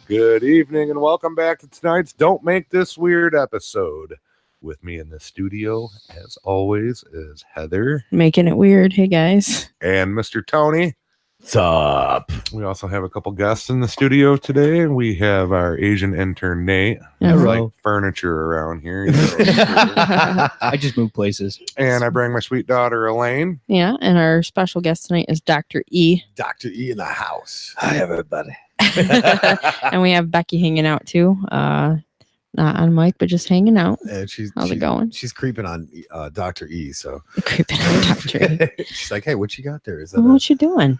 Good evening and welcome back to tonight's Don't Make This Weird episode. With me in the studio, as always, is Heather. Making it weird. Hey, guys. And Mr. Tony. What's up? We also have a couple guests in the studio today. We have our Asian intern, Nate. There's like furniture around here. I just moved places. And I bring my sweet daughter, Elaine. Yeah, and our special guest tonight is Dr. E. Dr. E in the house. Hi, everybody. And we have Becky hanging out, too. Not on mic, but just hanging out. And How's it going? She's creeping on Dr. E, so. Creeping on Dr. E. She's like, hey, what you got there? Is that What you doing?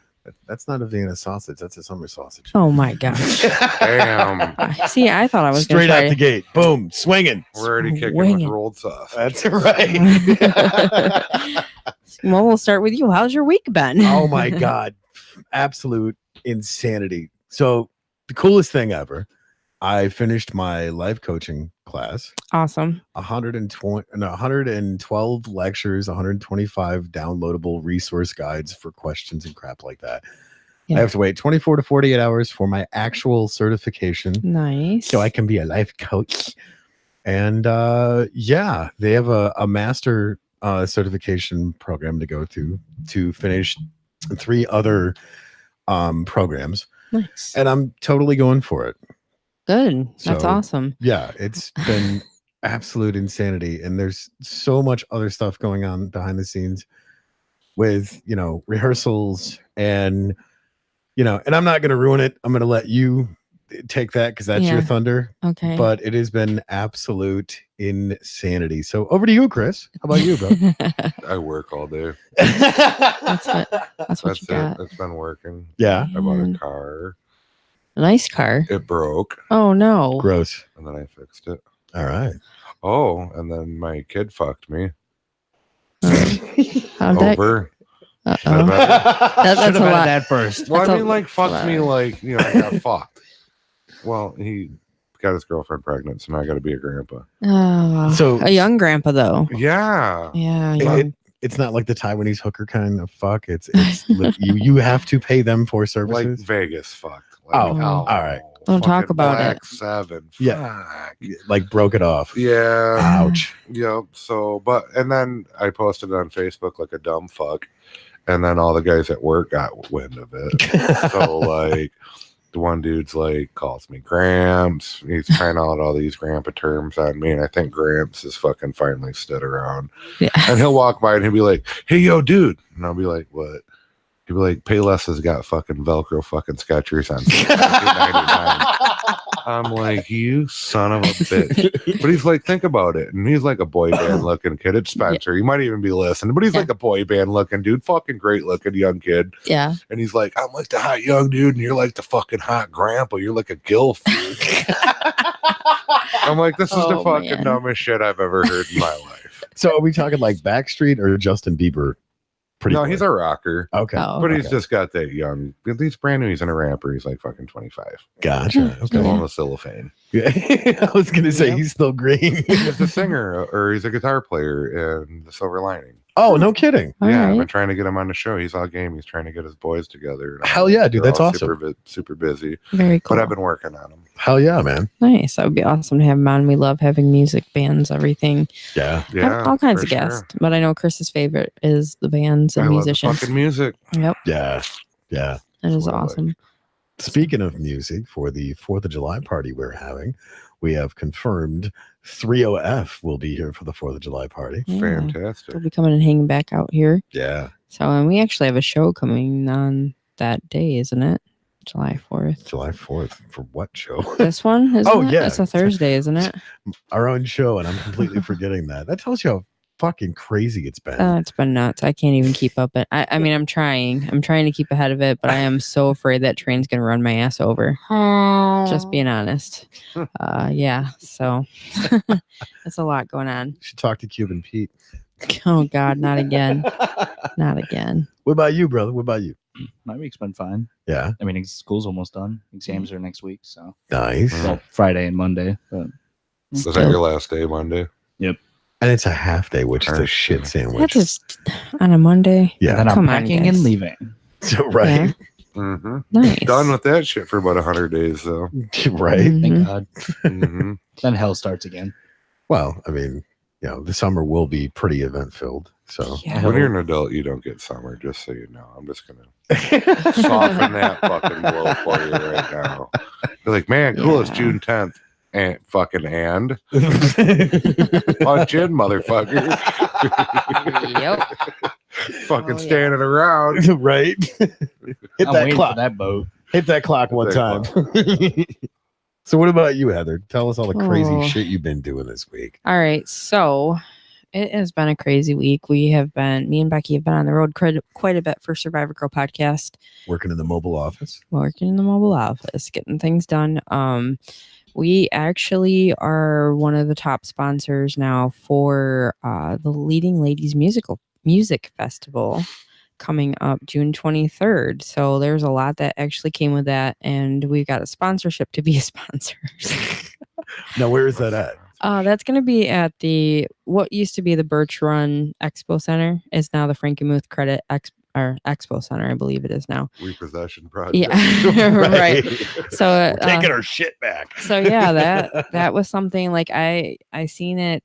That's not a Vienna sausage. That's a summer sausage. Oh, my gosh. Damn. See, I thought I was straight out the gate. Boom. Swinging. We're already kicking with rolled sauce. That's right. Well, we'll start with you. How's your week been? Oh, my God. Absolute insanity. So the coolest thing ever, I finished my life coaching class. Awesome. 112 lectures, 125 downloadable resource guides for questions and crap like that. Yeah. I have to wait 24 to 48 hours for my actual certification. Nice. So I can be a life coach. And yeah, they have a master certification program to go through to finish 3 other programs. Nice. And I'm totally going for it. Good. That's awesome. Yeah, it's been absolute insanity. And there's so much other stuff going on behind the scenes with, rehearsals and, and I'm not going to ruin it. I'm going to let you take that because that's your thunder. Okay. But it has been absolute insanity. So over to you, Chris. How about you, bro? I work all day. That's what you got. It's been working. Yeah. I bought a car. A nice car. It broke. Oh, no. Gross. And then I fixed it. All right. Oh, and then my kid fucked me. How'd that? Over. That's a lot. That first. Well, I mean, like, fucked me, like, I got fucked. Well, he got his girlfriend pregnant, so now I got to be a grandpa. Oh, so a young grandpa, though. Yeah. Yeah. It's not like the Taiwanese hooker kind of fuck. It's you have to pay them for services. Like Vegas fucked. Like, all right. Don't talk about Black it. 7. Yeah. Fuck. Like broke it off. Yeah. Ouch. Yep. So, and then I posted it on Facebook like a dumb fuck, and then all the guys at work got wind of it. So, like, the one dude's like calls me Gramps. He's trying out all these grandpa terms on me, and I think Gramps is fucking finally stood around. Yeah. And he'll walk by and he'll be like, "Hey, yo, dude," and I'll be like, "What?" He'll be like, "Payless has got fucking Velcro fucking Skechers on $2.99." I'm like, "You son of a bitch!" But he's like, "Think about it," and he's like a boy band looking kid. It's Spencer. He might even be listening, but he's like a boy band looking dude, fucking great looking young kid. Yeah. And he's like, "I'm like the hot young dude, and you're like the fucking hot grandpa. You're like a gilf." I'm like, "This is the fucking dumbest shit I've ever heard in my life." So are we talking like Backstreet or Justin Bieber? No, he's a rocker. Okay. But he's just got that young. He's brand new. He's in a rapper. He's like fucking 25. Gotcha. Still on the cellophane. Yeah. I was going to say he's still green. He's a singer or he's a guitar player in The Silver Lining. Oh, no kidding. Yeah, I've been trying to get him on the show. He's all game. He's trying to get his boys together. Hell yeah, dude. That's awesome. Super busy. Very cool. But I've been working on him. Hell yeah, man. Nice. That would be awesome to have him on. We love having music, bands, everything. Yeah. All kinds of guests. Sure. But I know Chris's favorite is the bands and musicians. Love the fucking music. Yep. Yeah. Yeah. That is awesome. Like. Speaking of music, for the 4th of July party we're having, we have confirmed 3OF will be here for the 4th of July party. Yeah. Fantastic. We'll be coming and hanging back out here. Yeah. So, and we actually have a show coming on that day, isn't it? July 4th. July 4th. For what show? This one? Isn't it? Yeah. It's a Thursday, isn't it? Our own show, and I'm completely forgetting that. That tells you how fucking crazy it's been. It's been nuts. I can't even keep up it. I mean, I'm trying to keep ahead of it, but I am so afraid that train's gonna run my ass over. Just being honest. Yeah. So that's a lot going on. You should talk to Cuban Pete. Oh God, not again. Not again. What about you, brother? What about you? My week's been fine. Yeah. I mean, school's almost done. Exams are next week, so nice. Well, Friday and Monday. But was that your last day, Monday? Yep. And it's a half day, which is a shit sandwich. That's just on a Monday. Yeah. And I'm packing and leaving. So, right. Mm-hmm. Nice. Done with that shit for about 100 days, though. Right. Thank Mhm. God. Mm-hmm. Then hell starts again. Well, I mean, the summer will be pretty event filled. So Yeah. When you're an adult, you don't get summer, just so you know. I'm just going to soften that fucking blow for you right now. You're like, man, cool, it's Yeah. June 10th. And fucking punch in, motherfucker. Yep. Fucking Oh, yeah. standing around. right. Hit I'm that waiting clock. for that boat. Hit that clock Hit one that time. clock. So what about you, Heather? Tell us all the crazy Oh. shit you've been doing this week. All right. So it has been a crazy week. Me and Becky have been on the road quite a bit for Survivor Girl podcast, Working in the mobile office. working in the mobile office, getting things done. We actually are one of the top sponsors now for the Leading Ladies Music Festival coming up June 23rd. So there's a lot that actually came with that, and we got a sponsorship to be a sponsor. Now, where is that at? That's going to be at what used to be the Birch Run Expo Center is now the Frankie Muth Credit Expo Center, I believe it is now. Repossession project. Yeah, right. So We're taking our shit back. So yeah, that was something like I seen it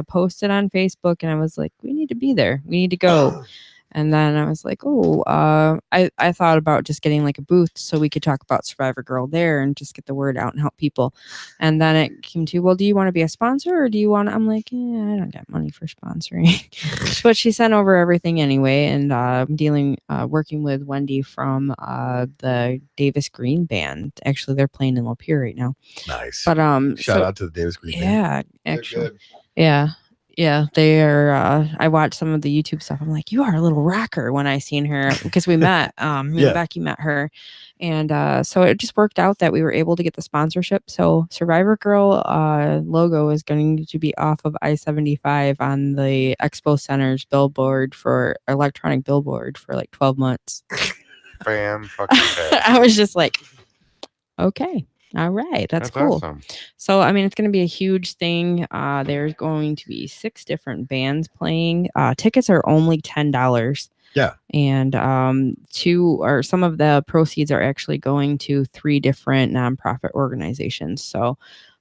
posted on Facebook, and I was like, we need to be there. We need to go. And then I was like, I thought about just getting like a booth so we could talk about Survivor Girl there and just get the word out and help people. And then it came to, well, do you want to be a sponsor or do you want? I'm like, yeah, I don't got money for sponsoring. But she sent over everything anyway, and working with Wendy from the Davis Green Band. Actually, they're playing in Lapeer right now. Nice. But shout out to the Davis Green Band. yeah, They're actually, good. yeah. Yeah, they are. I watched some of the YouTube stuff. I'm like, you are a little rocker when I seen her because we met. Me Yeah. and Becky met her, and so it just worked out that we were able to get the sponsorship. So Survivor Girl logo is going to be off of I-75 on the Expo Center's electronic billboard for like 12 months. Fan fucking I was just like, okay. All right, that's cool. Awesome. So, I mean, it's going to be a huge thing. There's going to be 6 different bands playing. Tickets are only $10. Yeah. And some of the proceeds are actually going to 3 different nonprofit organizations. So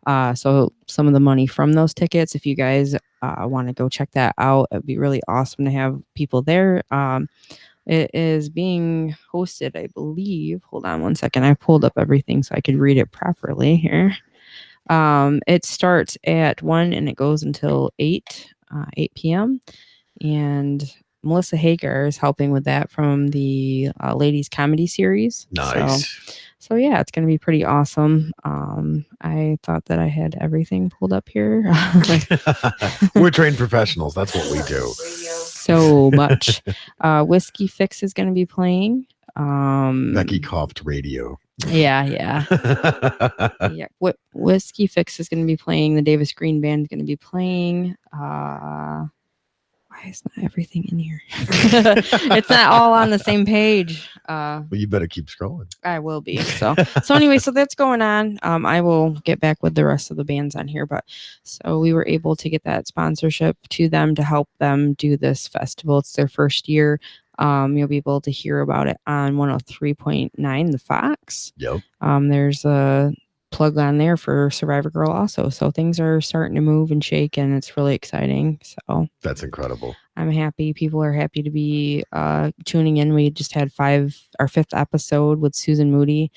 some of the money from those tickets, if you guys want to go check that out, it'd be really awesome to have people there. It is being hosted, I believe. Hold on one second. I pulled up everything so I could read it properly here. It starts at 1 and it goes until 8 p.m. And Melissa Hager is helping with that from the Ladies Comedy Series. Nice. So yeah, it's going to be pretty awesome. I thought that I had everything pulled up here. We're trained professionals. That's what we do. So much. Whiskey Fix is going to be playing. Becky coughed radio. Yeah. Yeah. Whiskey Fix is going to be playing. The Davis Green Band is going to be playing. Why is not everything in here? It's not all on the same page. Well, you better keep scrolling. I will be. So anyway, so that's going on. I will get back with the rest of the bands on here, but so we were able to get that sponsorship to them to help them do this festival. It's their first year. You'll be able to hear about it on 103.9 The Fox. Yep. There's a plug on there for Survivor Girl also. So things are starting to move and shake, and it's really exciting. So that's incredible. I'm happy. People are happy to be tuning in. We just had our 5th episode with Susan Moody,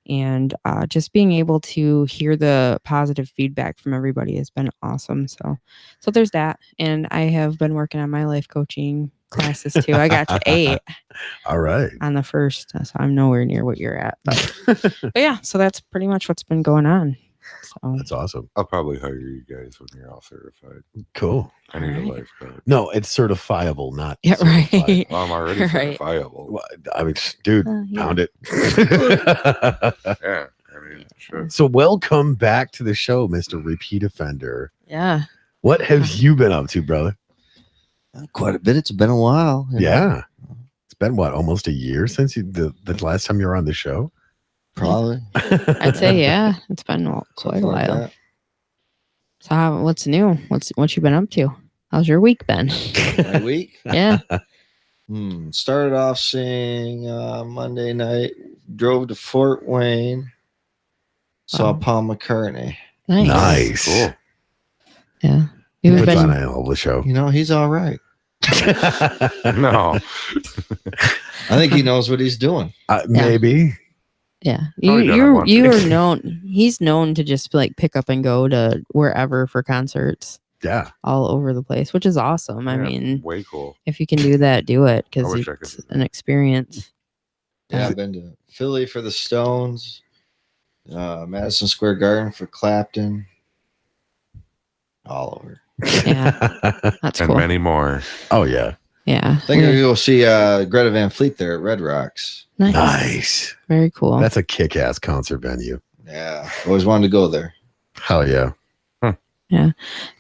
and just being able to hear the positive feedback from everybody has been awesome. So there's that. And I have been working on my life coaching classes too. I got to 8. All right. On the 1st, so I'm nowhere near what you're at. But yeah, so that's pretty much what's been going on. So that's awesome. I'll probably hire you guys when you're all certified. Cool. I need a life coach. No, it's certifiable, not certified. Right. Well, I'm already certifiable. Well, I mean, dude, pound it. Yeah, I mean, sure. So welcome back to the show, Mr. Repeat Offender. Yeah. What have you been up to, brother? Quite a bit. It's been a while. Yeah. It's been what, almost a year since the last time you were on the show? Probably. I'd say yeah. It's been quite a while. Like so what's new? What you been up to? How's your week been? My week? Yeah. Started off seeing Monday night. Drove to Fort Wayne. Saw Wow. Paul McCartney. Nice. Cool. Yeah. He You've puts on been, a hell of a show. You know, he's all right. No. I think he knows what he's doing. Maybe. yeah. Probably doesn't want to. You're known. He's known to just like pick up and go to wherever for concerts Yeah. all over the place, which is awesome. I Yeah, mean, way cool. if you can do that, do it I because wish I it's could. an experience. Yeah, I've been to Philly for the Stones, Madison Square Garden for Clapton, all over. Yeah, that's And cool. many more. Oh yeah. Yeah. I think you'll see Greta Van Fleet there at Red Rocks. Nice. Very cool. That's a kick-ass concert venue. Yeah, always wanted to go there. Hell yeah. Yeah.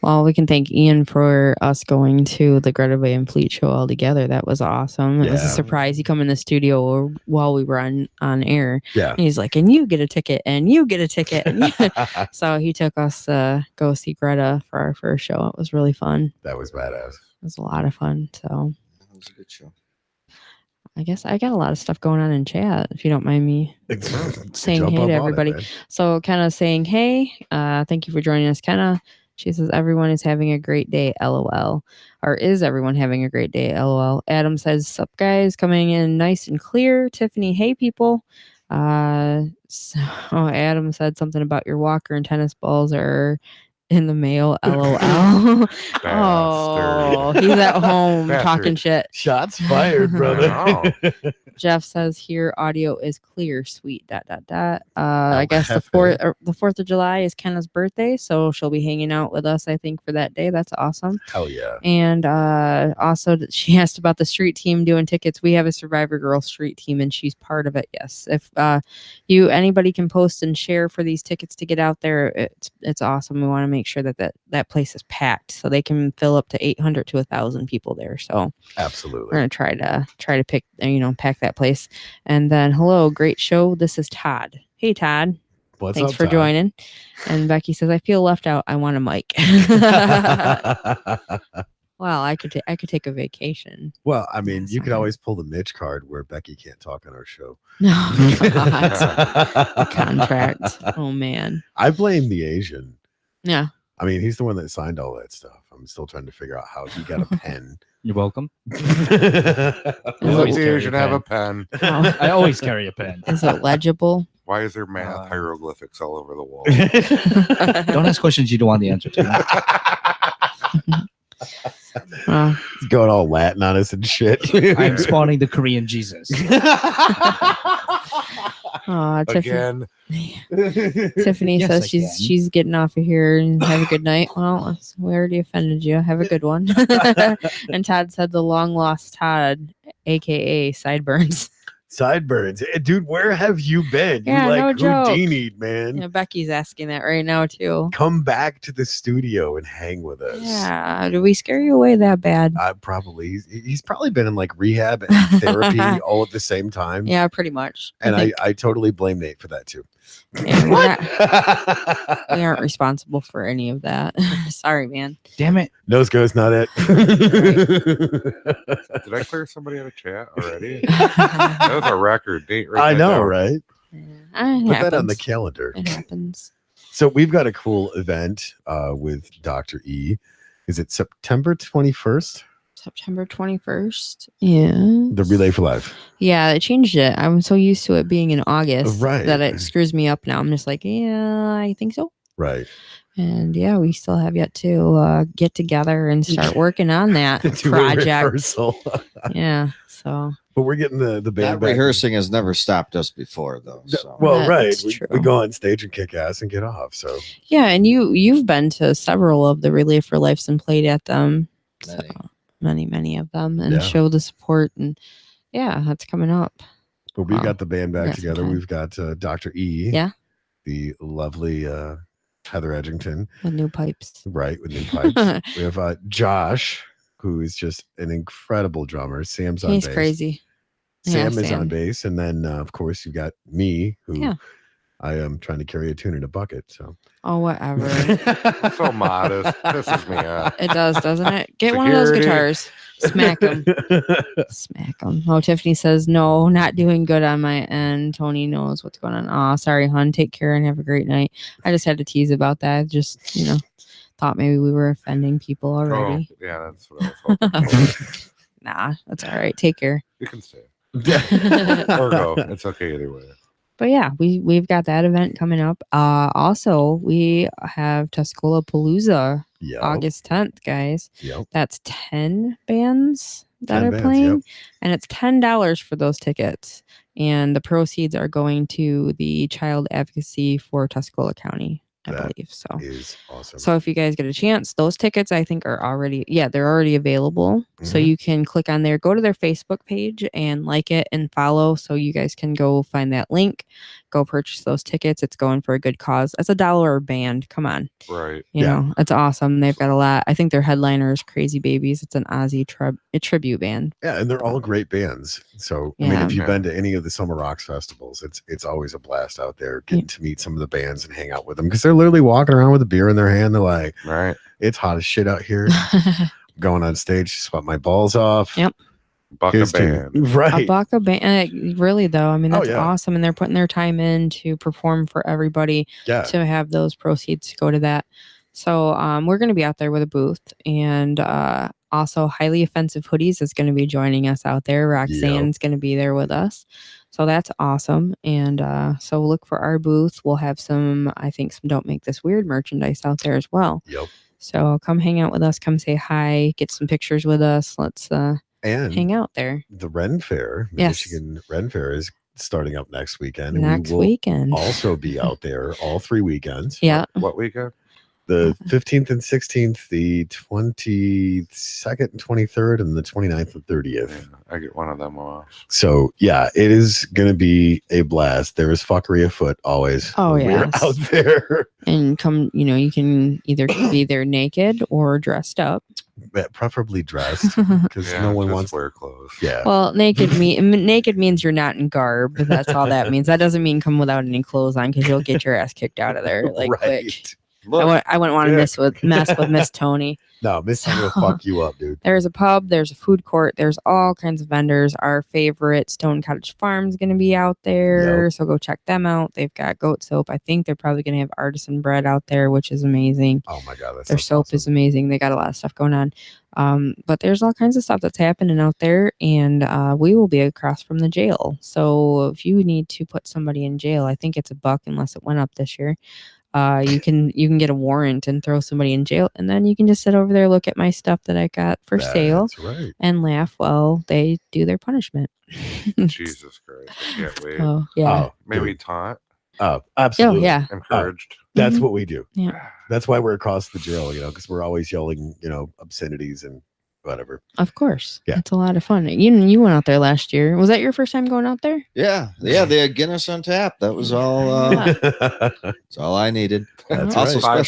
Well, we can thank Ian for us going to the Greta Van Fleet show all together. That was awesome. It was a Yeah. surprise. He come in the studio while we were on air. Yeah. And he's like, and you get a ticket, and you get a ticket. So he took us to go see Greta for our first show. It was really fun. That was badass. It was a lot of fun. So It was a good show. I guess I got a lot of stuff going on in chat, if you don't mind me saying Jump hey up to on it, everybody. man. So Kenna saying, hey, thank you for joining us, Kenna. She says, everyone is having a great day, LOL. Or is everyone having a great day, LOL? Adam says, sup, guys, coming in nice and clear. Tiffany, hey, people. Adam said something about your walker and tennis balls are in the mail, LOL. Oh, he's at home talking shit. Shots fired, brother. Wow. Jeff says here audio is clear, sweet. ... I guess the 4th of July is Kenna's birthday, so she'll be hanging out with us, I think, for that day. That's awesome. Hell yeah. And also she asked about the street team doing tickets. We have a Survivor Girl street team, and she's part of it. Yes, if anybody can post and share for these tickets to get out there, it's awesome. We want to make sure that place is packed so they can fill up to 800 to 1,000 people there. So Absolutely. we're gonna try to pick, pack that place. And then, hello, great show. This is Todd. Hey, Todd. What's Thanks up, for Todd? joining. And Becky says, I feel left out. I want a mic. Well, I could take a vacation. Well, I mean, Yes, you could I- always pull the Mitch card where Becky can't talk on our show. No, God. Contract. Oh man. I blame the Asian. Yeah. I mean, he's the one that signed all that stuff. I'm still trying to figure out how he got a pen. You're welcome. Let Is the carry Asian a have a pen. Oh, I always carry a pen. is it legible? Why is there math hieroglyphics all over the wall? Don't ask questions you don't want the answer to. He's going all Latin on us and shit. I'm spawning the Korean Jesus. Again. Tiffany Yes, says I she's getting off of here and have a good night. Well, we already offended you. Have a good one. And Todd said the long lost Todd, aka Sideburns. Sideburns. Dude, where have you been? Yeah, You like no joke. Houdini, man. Yeah, Becky's asking that right now too. Come back to the studio and hang with us. Yeah, did we scare you away that bad? Probably. He's probably been in like rehab and therapy all at the same time. Yeah, pretty much. And think. I totally blame Nate for that too. Yeah, we aren't responsible for any of that. Sorry, man. Damn it. Nose goes not it. Did I clear somebody out of chat already? That was a record. Date right I that know, down. right? It Put that on the happens. calendar. It happens. So we've got a cool event with Dr. E. Is it September 21st? September 21st. Yeah. The Relay for Life. Yeah, they changed it. I'm so used to it being in August Right. that it screws me up now. I'm just like, yeah, I think so. Right. And yeah, we still have yet to get together and start working on that To do a project. rehearsal. Yeah. So But we're getting the band That back. rehearsing has never stopped us before, though. So. Well, right. That's We true. go on stage and kick ass and get off. So yeah, and you've been to several of the Relay for Lives and played at them. Many of them, and Yeah. show the support, and yeah, that's coming up. but we Wow. got the band back Got some together. time. We've got Dr. E. Yeah. The lovely Heather Edgington. With new pipes. Right. With new pipes. We have Josh, who is just an incredible drummer. Sam's on He's bass. crazy. Sam Yeah, is Sam. on bass. And then, of course, you've got me, who Yeah. I am trying to carry a tune in a bucket. So Oh, whatever. So modest. Pisses me off. It does, doesn't it? Get one of those Security. guitars. Smack them. Smack them. Oh, Tiffany says, no, not doing good on my end. Tony knows what's going on. Aw, sorry, hon. Take care and have a great night. I just had to tease about that. Just, thought maybe we were offending people already. Oh, yeah, that's what I was hoping for. Nah, that's all right. Take care. You can stay. Or go. It's okay either way. But yeah, we've got that event coming up. Also, we have Tuscola Palooza August 10th, guys. Yep. That's 10 bands that 10 are bands, playing, yep. and it's $10 for those tickets. And the proceeds are going to the Child Advocacy for Tuscola County, I That believe. So is awesome. So if you guys get a chance, those tickets I think are already, they're already available. So you can click on there, go to their Facebook page and like it and follow. So you guys can go find that link, go purchase those tickets. It's going for a good cause. It's $1 a band. Come on. Right. You know, it's awesome. They've got a lot. I think their headliner is Crazy Babies. It's an Aussie tribute band. Yeah, and they're all great bands. So I mean, if you've been to any of the Summer Rocks festivals, it's always a blast out there getting to meet some of the bands and hang out with them because they're literally walking around with a beer in their hand. They're like, right, it's hot as shit out here. Going on stage, sweat my balls off. Yep. Buck a band. Right. A buck a band. Really though, I mean that's awesome, and they're putting their time in to perform for everybody. To have those proceeds go to that. So we're going to be out there with a booth, and also Highly Offensive Hoodies is going to be joining us out there. Roxanne's going to be there with us. So that's awesome. And so look for our booth. We'll have some Don't Make This Weird merchandise out there as well. Yep. So come hang out with us. Come say hi. Get some pictures with us. Let's and hang out there. The Ren Fair, the Michigan Ren Fair is starting up next weekend. And we will also be out there all 3 weekends. Yeah. What weekend? The 15th and 16th, the 22nd and 23rd, and the 29th and 30th. Yeah, I get one of them off. So, yeah, it is going to be a blast. There is fuckery afoot always. Oh, yeah. We're out there. And come, you can either be there naked or dressed up. Preferably dressed because no one wants to wear clothes. Yeah. Well, naked means you're not in garb. That's all that means. That doesn't mean come without any clothes on because you'll get your ass kicked out of there quick. I wouldn't want to mess with Miss Tony. No, Miss Tony will fuck you up, dude. There's a pub. There's a food court. There's all kinds of vendors. Our favorite Stone Cottage Farm is going to be out there. So go check them out. They've got goat soap. I think they're probably going to have artisan bread out there, which is amazing. Oh my God. Their soap is amazing. They got a lot of stuff going on. But there's all kinds of stuff that's happening out there. And we will be across from the jail. So if you need to put somebody in jail, I think it's $1 unless it went up this year. You can get a warrant and throw somebody in jail, and then you can just sit over there, look at my stuff that I got for sale, and laugh while they do their punishment. Jesus Christ, I can't wait. Oh yeah, maybe taunt. Absolutely. Oh yeah, encouraged. That's what we do. Yeah, that's why we're across the jail, because we're always yelling, obscenities and whatever. Of course. Yeah. It's a lot of fun. You went out there last year. Was that your first time going out there? Yeah. They had Guinness on tap. That was all that's all I needed. That's also right.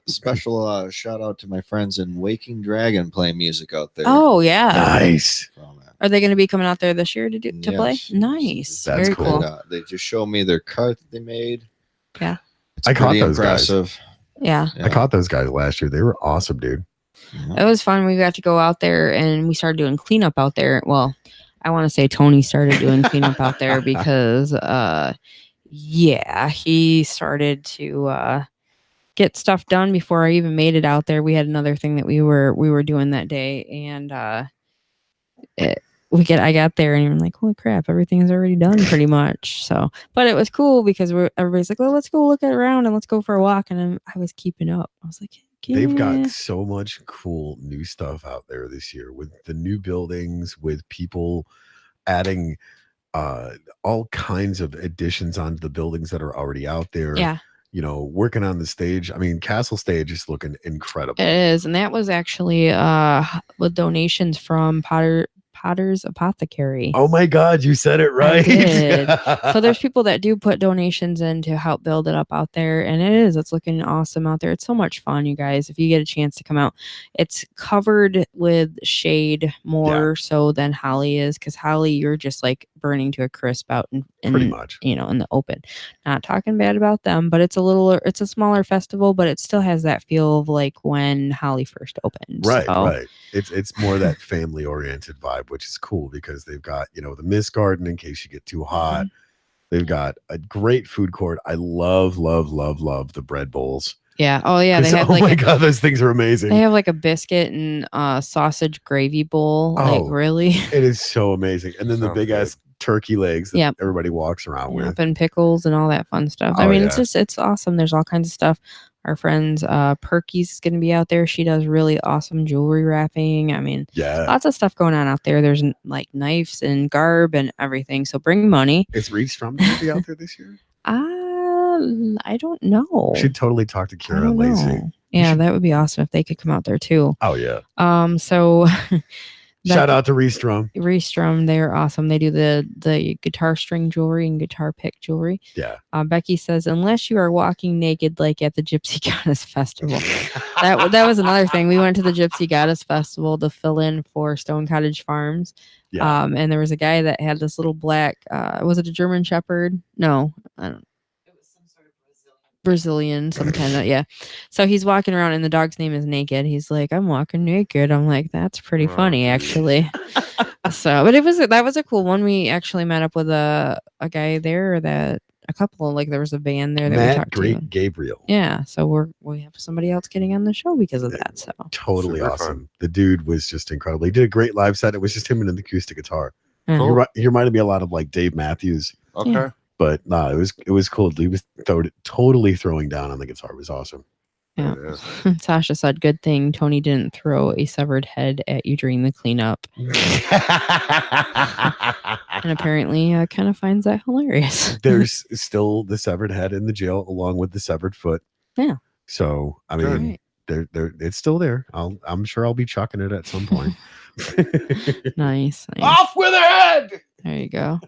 special shout out to my friends in Waking Dragon playing music out there. Oh yeah. Nice. Are they going to be coming out there this year to play? Nice. That's very cool. They just showed me their cart that they made. Yeah. It's I caught those impressive. guys. Yeah. I caught those guys last year. They were awesome, dude. It was fun. We got to go out there and we started doing cleanup out there. Well, I want to say Tony started doing cleanup out there because, he started to get stuff done before I even made it out there. We had another thing that we were doing that day, and I got there and I'm like, holy crap, everything's already done pretty much. So, but it was cool because everybody's like, well, let's go look around and let's go for a walk. And I was keeping up. I was like, they've got so much cool new stuff out there this year with the new buildings, with people adding all kinds of additions onto the buildings that are already out there. Yeah. Working on the stage. I mean, Castle Stage is looking incredible. It is. And that was actually with donations from Potter's Apothecary. Oh my God, you said it right. did. So there's people that do put donations in to help build it up out there, and it's looking awesome out there. It's so much fun, you guys. If you get a chance to come out, it's covered with shade more so than Holly is, because Holly, you're just like burning to a crisp out in Pretty much. in the open. Not talking bad about them, but it's a smaller festival, but it still has that feel of like when Holly first opened. Right, so. right. It's more that family oriented vibe, which is cool because they've got, the mist garden in case you get too hot. They've got a great food court. I love the bread bowls. Yeah. Oh yeah. They have my God, those things are amazing. They have like a biscuit and sausage gravy bowl. Oh, like really, it is so amazing. And then the Sounds big ass turkey legs that everybody walks around with, and pickles and all that fun stuff. I mean, it's awesome. There's all kinds of stuff. Our friends, Perky's is going to be out there. She does really awesome jewelry wrapping. I mean, lots of stuff going on out there. There's like knives and garb and everything. So bring money. Is Reed Strum going to be out there this year? I don't know. We should totally talk to Kira and Lacey. Yeah, that would be awesome if they could come out there too. Oh yeah. So shout out to Restrum. Restrum, they're awesome. They do the guitar string jewelry and guitar pick jewelry. Yeah. Becky says, unless you are walking naked like at the Gypsy Goddess Festival. that was another thing. We went to the Gypsy Goddess Festival to fill in for Stone Cottage Farms. Yeah. And there was a guy that had this little black, was it a German Shepherd? No, I don't know. Brazilian, some kind of, yeah. So he's walking around and the dog's name is Naked. He's like, I'm walking naked. I'm like, that's pretty funny, actually. So, but that was a cool one. We actually met up with a guy there a couple, like there was a band there that we talked to. Gabriel. Yeah. So we have somebody else getting on the show because of that. So totally Super awesome. fun. The dude was just incredible. He did a great live set. It was just him and an acoustic guitar. Cool. He reminded me a lot of like Dave Matthews. Okay. Yeah. But no, it was cool. He was totally throwing down on the guitar. It was awesome. Yeah. Sasha said, good thing Tony didn't throw a severed head at you during the cleanup. And apparently kind of finds that hilarious. There's still the severed head in the jail along with the severed foot. Yeah. So, I mean, it's still there. I'm sure I'll be chucking it at some point. Nice. Off with her head! There you go.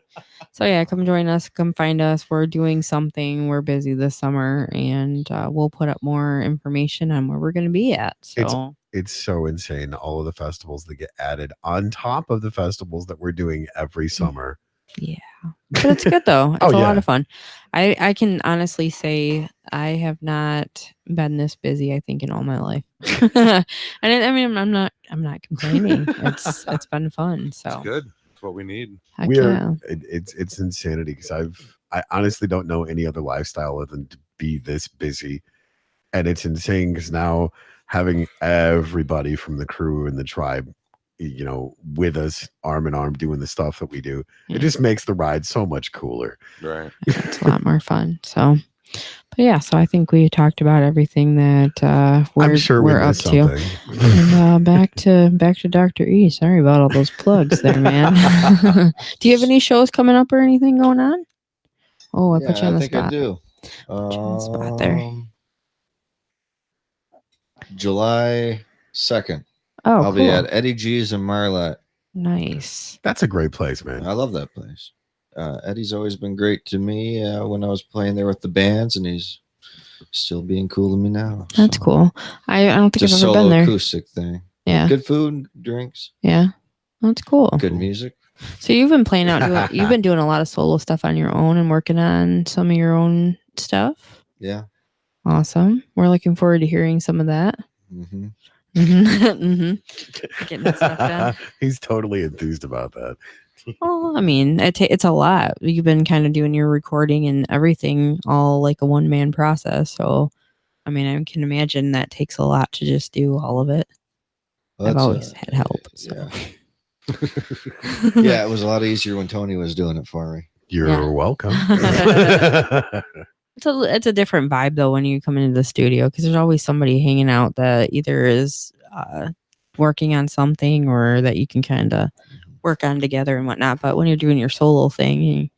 So yeah, come join us. Come find us. We're doing something. We're busy this summer, and we'll put up more information on where we're going to be at. So it's so insane. All of the festivals that get added on top of the festivals that we're doing every summer. Yeah, but it's good though. It's a lot of fun. I can honestly say I have not been this busy, I think, in all my life. And I mean, I'm not complaining. It's been fun. So it's good. It's what we need. It's insanity because I honestly don't know any other lifestyle other than to be this busy, and it's insane because now having everybody from the crew and the tribe, with us arm in arm doing the stuff that we do, it just makes the ride so much cooler. Right. It's a lot more fun. So, but yeah, so I think we talked about everything that we're up to. And back to Dr. E. Sorry about all those plugs there, man. Do you have any shows coming up or anything going on? Oh, I put you on the spot. I do. Put you on the spot there. July 2nd. Oh, I'll be at Eddie G's in Marlette. Nice. That's a great place, man. I love that place. Eddie's always been great to me when I was playing there with the bands, and he's still being cool to me now. That's cool. I don't think I've ever been there. Acoustic thing. Yeah. Good food, drinks. Yeah. That's cool. Good music. So you've been playing out. You've been doing a lot of solo stuff on your own and working on some of your own stuff. Yeah. Awesome. We're looking forward to hearing some of that. Mm-hmm. Getting that stuff done. He's totally enthused about that. Well, I mean, it's a lot. You've been kind of doing your recording and everything all like a one-man process. So, I mean, I can imagine that takes a lot to just do all of it. Well, I've always had help. So. Yeah. Yeah, it was a lot easier when Tony was doing it for me. You're welcome. It's a different vibe though when you come into the studio because there's always somebody hanging out that either is working on something or that you can kind of work on together and whatnot. But when you're doing your solo thing,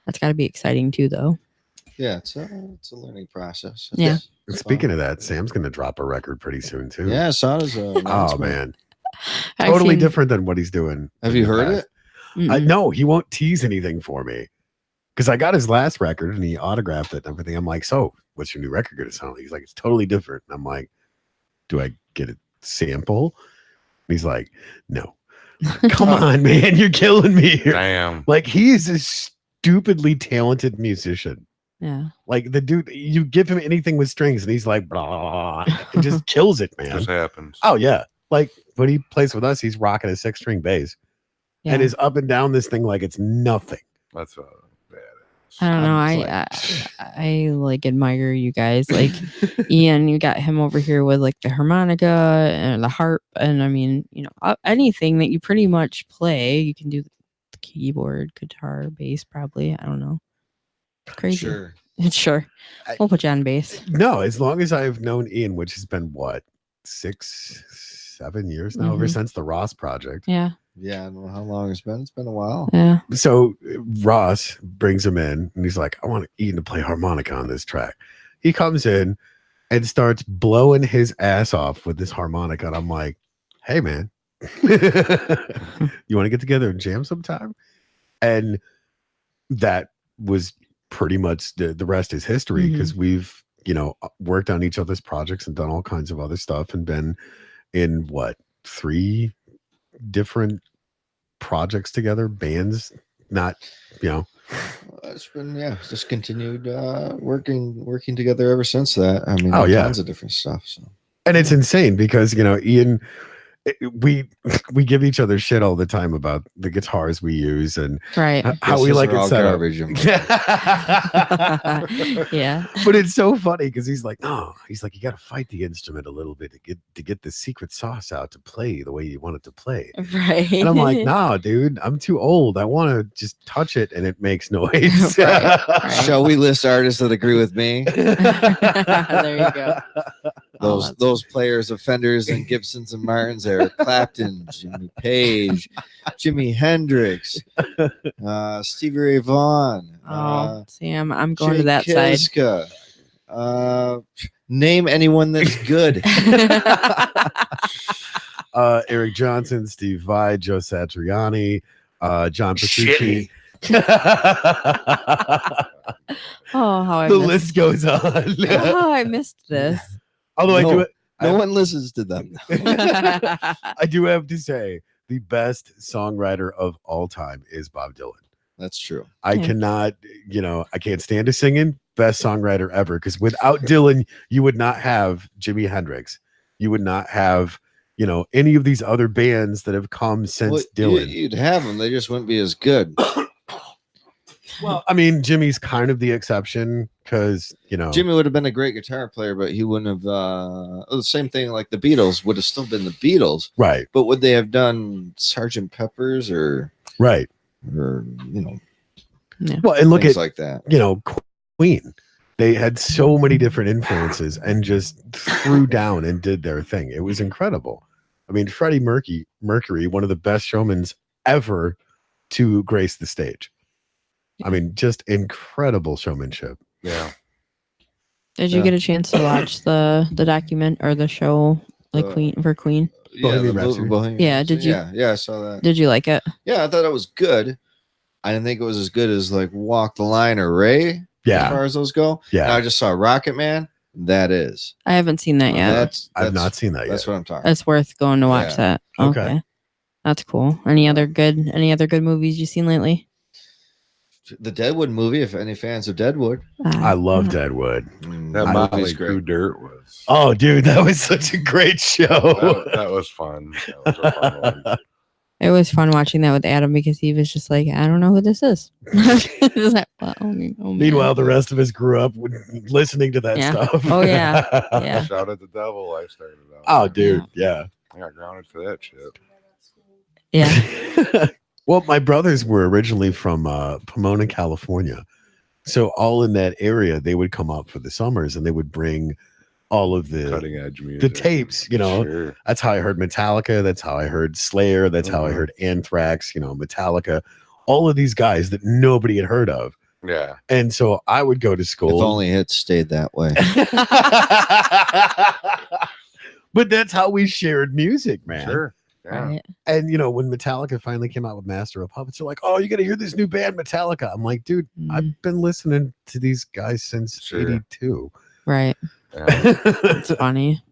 that's got to be exciting too, though. Yeah, it's a learning process. Yeah. Speaking of that, Sam's going to drop a record pretty soon too. Yeah, I saw his announcement. Oh man, I've Totally seen- different than what he's doing. Have in you the heard past. it? Mm-mm. No, he won't tease anything for me because I got his last record and he autographed it and everything. I'm like, so what's your new record going to sound like? He's like, it's totally different. And I'm like, do I get a sample? And he's like, no. I'm like, come on, man, you're killing me here. Damn. Like, he is a stupidly talented musician. Yeah. Like the dude, you give him anything with strings and he's like, blah, it just kills it, man. Just happens. Oh yeah. Like when he plays with us, he's rocking a 6-string bass Yeah. and is up and down this thing like it's nothing. That's bad. I don't know. I'm I like admire you guys. Like Ian, you got him over here with like the harmonica and the harp, and I mean, anything that you pretty much play, you can do the keyboard, guitar, bass, probably. I don't know. It's crazy. Sure. Sure. We'll put you on bass. No, as long as I've known Ian, which has been what, 6-7 years now, ever Mhm. since the Ross project. Yeah. Yeah, I don't know how long it's been. It's been a while. Yeah. So Ross brings him in and he's like, I want Ian to play harmonica on this track. He comes in and starts blowing his ass off with this harmonica. And I'm like, hey, man, you want to get together and jam sometime? And that was pretty much the rest is history because we've, worked on each other's projects and done all kinds of other stuff and been in 3 different projects together, bands, not, It's been just continued working together ever since that. I mean, Oh, yeah. tons of different stuff. So and it's insane because Ian, we give each other shit all the time about the guitars we use and Right. how we Guesses like are it all set up. garbage. Yeah. But it's so funny because he's like, no, he's like, you got to fight the instrument a little bit to get the secret sauce out to play the way you want it to play. Right. And I'm like, nah, dude, I'm too old. I want to just touch it and it makes noise. Right. Shall we list artists that agree with me? There you go. Oh, Those players of Fenders and Gibsons and Martins, Eric Clapton, Jimmy Page, Jimi Hendrix, Stevie Ray Vaughan, Oh, Sam, I'm going Jay to that side. Kiska. Name anyone that's good. Eric Johnson, Steve Vai, Joe Satriani, John Petrucci. Oh, how I The missed. list goes on. Oh, I missed this. Although I do, No one listens to them. I do have to say, the best songwriter of all time is Bob Dylan. That's true. I Yeah. cannot, I can't stand his singing. Best songwriter ever. Because without Dylan, you would not have Jimi Hendrix. You would not have, any of these other bands that have come since Well, Dylan. you'd have them. They just wouldn't be as good. Well, I mean, Jimmy's kind of the exception because, Jimmy would have been a great guitar player, but he wouldn't have. The same thing like the Beatles would have still been the Beatles, right, but would they have done Sgt. Pepper's or right. Well, and look things at, like that. Queen. They had so many different influences and just threw down and did their thing. It was incredible. I mean, Freddie Mercury, one of the best showmen ever to grace the stage. I mean, just incredible showmanship. Yeah. Did you get a chance to watch the document or the show, like Uh, Queen? Bohemian the Rhapsody. Bohemian Yeah, Rhapsody. did you- Yeah, I saw that. Did you like it? Yeah, I thought it was good. I didn't think it was as good as like Walk the Line or Ray, as Yeah, far as those go. yeah. And I just saw Rocket Man. That is. I haven't seen that yet. That's I've not seen that That's yet. what I'm talking. It's worth going to watch Yeah. that. Okay. Okay. That's cool. Any other good movies you've seen lately? The Deadwood movie, if any fans of Deadwood. I love Deadwood. That I- Motley movie's Crue Dirt was. Oh, dude, that was such a great show. That was fun. That was a fun one. It was fun watching that with Adam because he was just like, I don't know who this is. It was like, well, oh, man. Meanwhile, the rest of us grew up listening to that Yeah. stuff. Oh, yeah. Yeah. Shout at the devil. I started out. Oh, dude, yeah. I got grounded for that shit. Yeah. Well, my brothers were originally from Pomona, California. So all in that area, they would come up for the summers and they would bring all of the Cutting edge music. tapes, Sure. That's how I heard Metallica. That's how I heard Slayer. That's how I Mhm. heard Anthrax, Metallica, all of these guys that nobody had heard of. Yeah. And so I would go to If school. only it stayed that way. But that's how we shared music, man. Sure. Yeah. Right. And when Metallica finally came out with Master of Puppets, they're like, "Oh, you got to hear this new band, Metallica." I'm like, dude, I've been listening to these guys since Sure. '82. Right. Yeah. It's funny.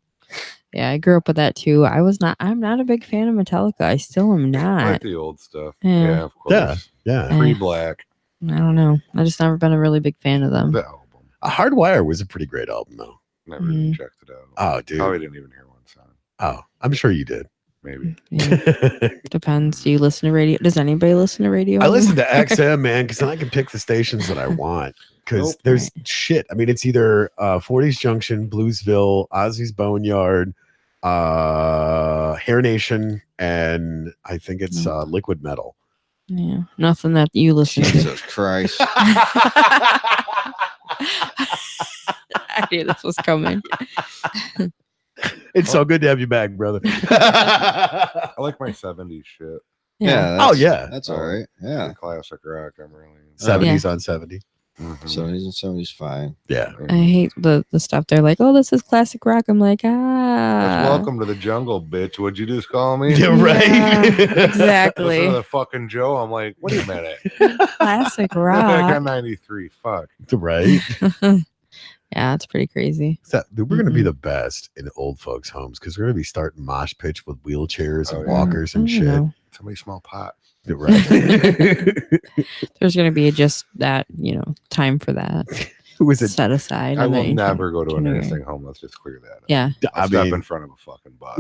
Yeah, I grew up with that too. I'm not a big fan of Metallica. I still am I not. like the old stuff. Yeah. Yeah, of course. Yeah. Eh. Pre-Black. I don't know. I just never been a really big fan of them. The album. Hardwire was a pretty great album, though. Never even checked it out. Oh, dude. Probably didn't even hear one song. Oh, I'm sure you did. Maybe. Yeah, depends. Do you listen to radio? Does anybody listen to radio? I listen to XM, man, because then I can pick the stations that I want. Because Nope. there's shit. I mean, it's either 40s Junction, Bluesville, Ozzy's Boneyard, Hair Nation, and I think it's Liquid Metal. Yeah, nothing that you listen to. Jesus Christ. I knew this was coming. It's so good to have you back, brother. I like my 70s shit. Yeah. Oh, yeah. That's all right. Yeah. The classic rock. I'm really 70s on 70. Mhm. 70s and 70s fine. Yeah. I hate the stuff. They're like, "Oh, this is classic rock." I'm like, That's welcome to the jungle, bitch. What'd you just call me? Yeah, right. Yeah, Listen to exactly. the fucking Joe. I'm like, wait a minute. Classic I rock. got 93. Fuck. Right. Yeah, it's pretty crazy. Dude, we're going to be the best in old folks' homes because we're going to be starting mosh pitch with wheelchairs and Oh, yeah. walkers and I don't shit. know. Somebody smell pot. Right. There's going to be just that, time for that Who was it? set aside. I and will then never go to a kindergarten. nursing home. Let's just clear that up. Yeah. I'll I step mean, in front of a fucking bus.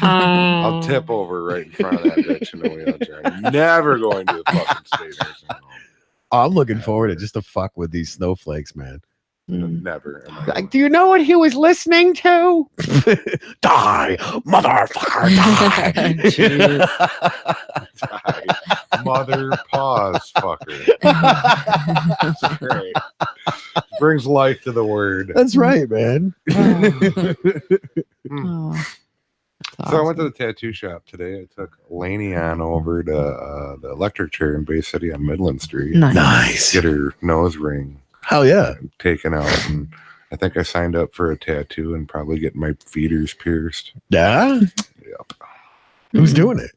I'll tip over right in front of that bitch in the wheelchair. I'm never going to a fucking state nursing home. I'm looking forward to just to fuck with these snowflakes, man. Never. am I going. Do you know what he was listening to? Die, motherfucker, die. Mother pause fucker. That's great. Brings life to the word. That's right, man. Oh, that's So I went to awesome. the tattoo shop today. I took Lainey on over to the electric chair in Bay City on Midland Street. Nice. Get her nose ring Hell yeah. taken out. And I think I signed up for a tattoo and probably get my feeders pierced. Yeah? Yep. Who's doing it?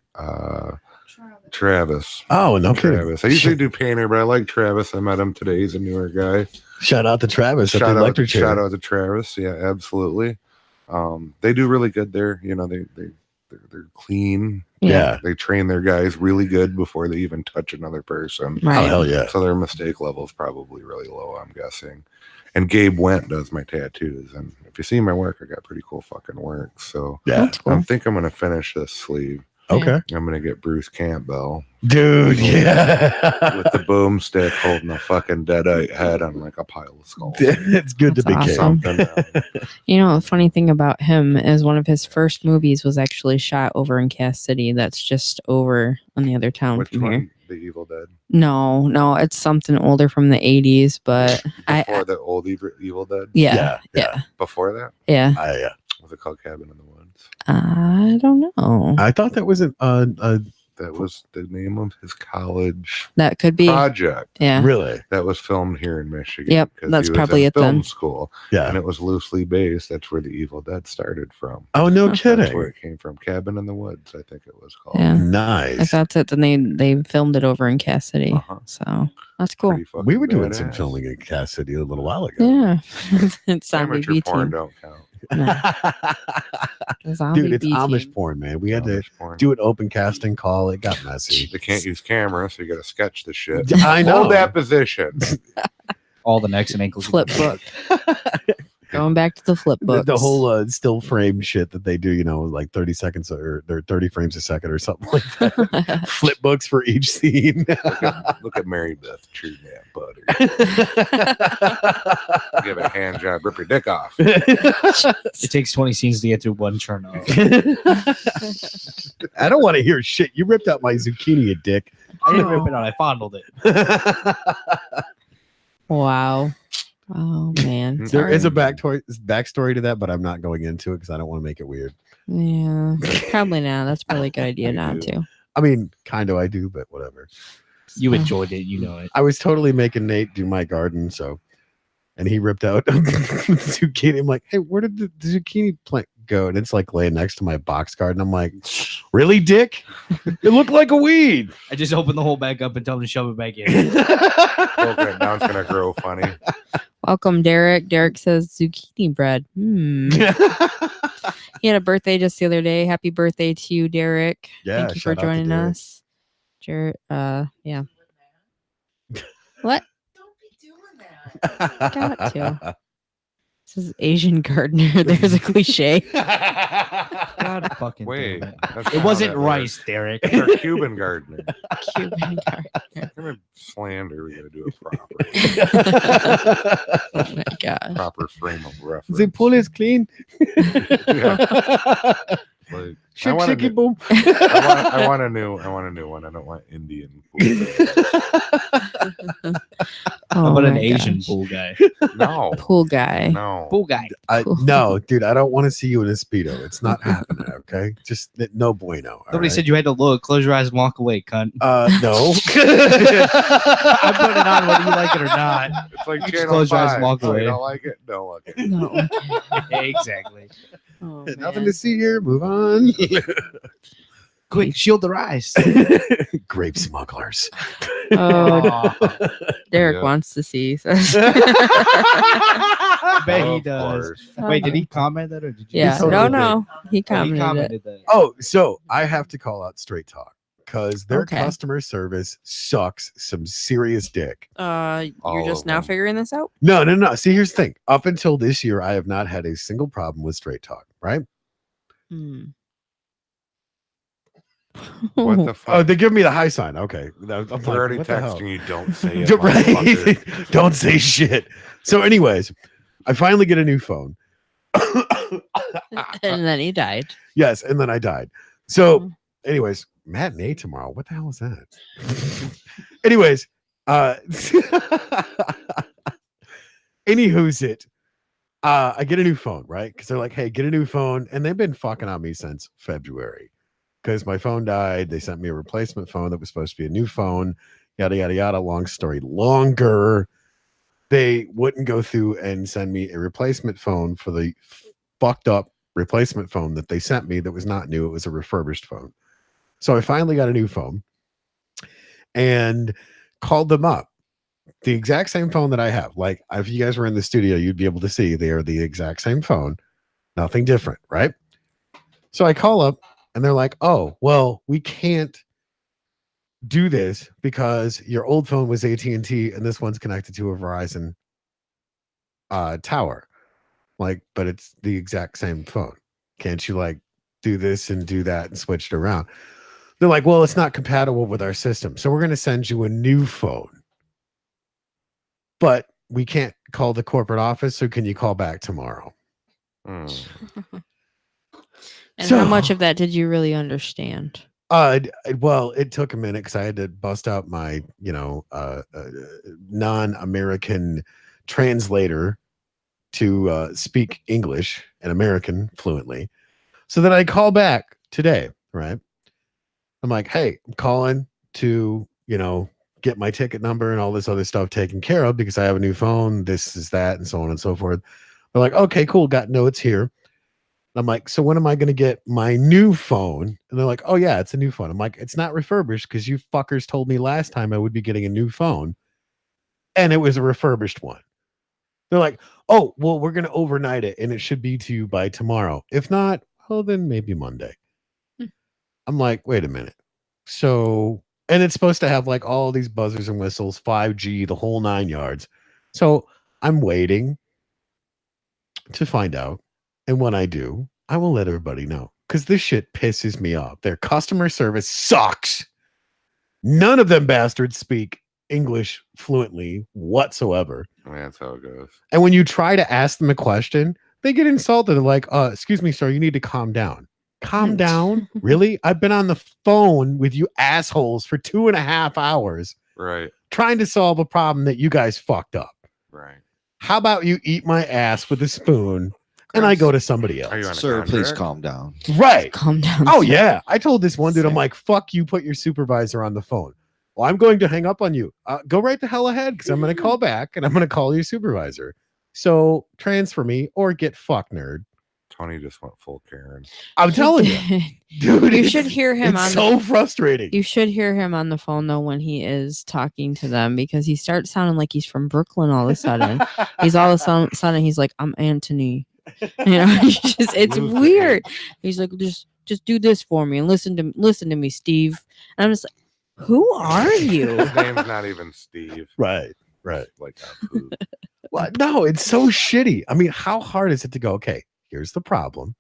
Travis. Oh, no kidding. Travis. I usually do painter, but I like Travis. I met him today. He's a newer guy. Shout out to Travis at the electric chair. Shout out to Travis. Yeah, absolutely. They do really good there. They're clean. Yeah. They train their guys really good before they even touch another person. Oh, Right. hell yeah. So their mistake level is probably really low, I'm guessing. And Gabe Went does my tattoos. And if you see my work, I got pretty cool fucking work. So Yeah. That's cool. I think I'm going to finish this sleeve. Okay. I'm going to get Bruce Campbell Dude, yeah. with the boomstick holding a fucking deadite head on like a pile of skulls. It's good to be That's king. awesome. Something. The funny thing about him is one of his first movies was actually shot over in Cass City. That's just over on the other town Which from one? here. The Evil Dead. No, it's something older from the 80s, but Before the old Evil Dead? yeah. Before that? I Was it called Cabin in the Woods? I don't know. I thought that was That was the name of his college That could be. project Yeah. really. that was filmed here in Michigan. Yep, 'cause that's he was probably in it film then. school, Yeah. and it was loosely based. That's where the Evil Dead started from. Oh, no That's where kidding. it came from. Cabin in the Woods, I think it was called. Yeah. If Nice. that's it, then they filmed it over in Cass City. Uh-huh. So that's cool. Pretty fucking We were doing some badass. filming in Cass City a little while ago. Yeah. It's zombie Amateur B porn team. don't count. Zombie Dude, it's B Amish team. porn, man. We had to Amish porn. do an open casting call. It got messy. They can't use camera, so you got to sketch the shit. I know. Hold that position. All the necks and ankles. Flip book. Going back to the flip The, book. the whole still frame shit that they do, like 30 seckons or they're 30 frames a second or something like that. Flip books for each scene. Look at Mary Beth chewing that butter. Give it a hand job, rip your dick off. It takes 20 scenes to get through one churn off. I don't want to hear shit. You ripped out my zucchini, you dick. I didn't rip it out. I fondled it. Wow. Oh man. There is a Sorry. backstory to that, but I'm not going into it because I don't want to make it weird. Yeah. Probably not. That's probably a good idea I not do. to. I mean, kind of I do, but whatever. You enjoyed it. You know it. I was totally making Nate do my garden, so and he ripped out zucchini. I'm like, hey, where did the zucchini plant go? And it's like laying next to my box garden. I'm like, really, Dick? It looked like a weed. I just opened the hole back up and tell him to shove it back in. Okay, now it's gonna grow funny. Welcome, Derek. Derek says zucchini bread. He had a birthday just the other day. Happy birthday to you, Derek. Yeah, Thank you for shout out to joining Derek. us. Yeah. What? Got to. This is Asian gardener. There's a cliche. God fucking Wait, damn it. that's It not wasn't how that rice, Derek. works. They're Cuban gardener. Cuban gardener. What kind of slander we gotta do it proper. Oh my god. Proper frame of reference. The pool is clean. Yeah, like, Shake, want a shaky, new- boom. I want a new one. I don't want Indian. How about Oh an my Asian gosh. pool guy? No. Pool guy? No. Pool guy. No, dude, I don't want to see you in a Speedo. It's not happening, okay? Just no bueno. all Nobody right? said you had to look. Close your eyes and walk away, cunt. No. I'm putting it on whether you like it or not. It's like You just Channel close your eyes 5. and walk Oh, away. you don't like it? Don't look it. No. Exactly. Oh, Nothing man. to see here. Move on. Quick, shield their eyes. Grape smugglers. Oh, Derek Yeah. wants to see. says. I bet he Of does. course. Wait, did he comment that or did you? Yeah. totally No, did. no. He Oh, commented. he it. commented that. Oh, so I have to call out Straight Talk because their Okay. customer service sucks some serious dick. You're All just of now them. figuring this out? No. See, here's the thing. Up until this year, I have not had a single problem with Straight Talk, right? Hmm. What the fuck? Oh, they give me the high sign. Okay. I'm They're like, already what the hell? texting you. Don't say it. You're right. motherfucker. Don't say shit. So, anyways, I finally get a new phone. And then he died. Yes, and then I died. So, anyways, matinee tomorrow. What the hell is that? Anyways, anywho's it. I get a new phone, right? Because they're like, hey, get a new phone. And they've been fucking on me since February. Because my phone died. They sent me a replacement phone that was supposed to be a new phone. Yada yada yada. Long story longer. They wouldn't go through and send me a replacement phone for the fucked up replacement phone that they sent me that was not new. It was a refurbished phone. So I finally got a new phone and called them up. The exact same phone that I have. Like, if you guys were in the studio, you'd be able to see they are the exact same phone. Nothing different, right? So I call up and they're like, oh, well, we can't do this because your old phone was AT&T and this one's connected to a Verizon tower. Like, but it's the exact same phone. Can't you like do this and do that and switch it around? They're like, well, it's not compatible with our system. So we're going to send you a new phone. But we can't call the corporate office. So can you call back tomorrow? Hmm. And So- how much of that did you really understand? Well, it took a minute because I had to bust out my, non-American translator to speak English and American fluently. So then I call back today, right? I'm like, hey, I'm calling to, get my ticket number and all this other stuff taken care of because I have a new phone. This is that, and so on and so forth. They're like, okay, cool. Got notes here. I'm like, so when am I going to get my new phone? And they're like, oh, yeah, it's a new phone. I'm like, it's not refurbished because you fuckers told me last time I would be getting a new phone. And it was a refurbished one. They're like, oh, well, we're going to overnight it and it should be to you by tomorrow. If not, well, then maybe Monday. I'm like, wait a minute. So, and it's supposed to have like all these buzzers and whistles, 5G, the whole 9 yards. So I'm waiting to find out. And when I do, I will let everybody know because this shit pisses me off. Their customer service sucks. None of them bastards speak English fluently whatsoever. That's how it goes. And when you try to ask them a question, they get insulted. They're like, excuse me, sir, you need to calm down. Calm down? Really? I've been on the phone with you assholes for 2.5 hours Right. trying to solve a problem that you guys fucked up. Right. How about you eat my ass with a spoon and I go to somebody else? Are you on a Sir, please contract? calm down. Right. Calm down. Oh, sir. yeah. I told this one dude, I'm Sir. like, fuck you, put your supervisor on the phone. Well, I'm going to hang up on you. Go right the hell ahead because I'm going to call back and I'm going to call your supervisor. So transfer me or get fuck, nerd. Tony just went full Karen. I'm telling you, dude. You it's- should hear him It's on so frustrating. You should hear him on the phone though when he is talking to them because he starts sounding like he's from Brooklyn all of a sudden. He's all of a sudden he's like, I'm Anthony. It's Lose the weird. H. He's like, just do this for me and listen to me, Steve. And I'm just like, who are you? His name's not even Steve. Right. Right. Like a poop. Well, no, it's so shitty. I mean, how hard is it to go, okay, here's the problem.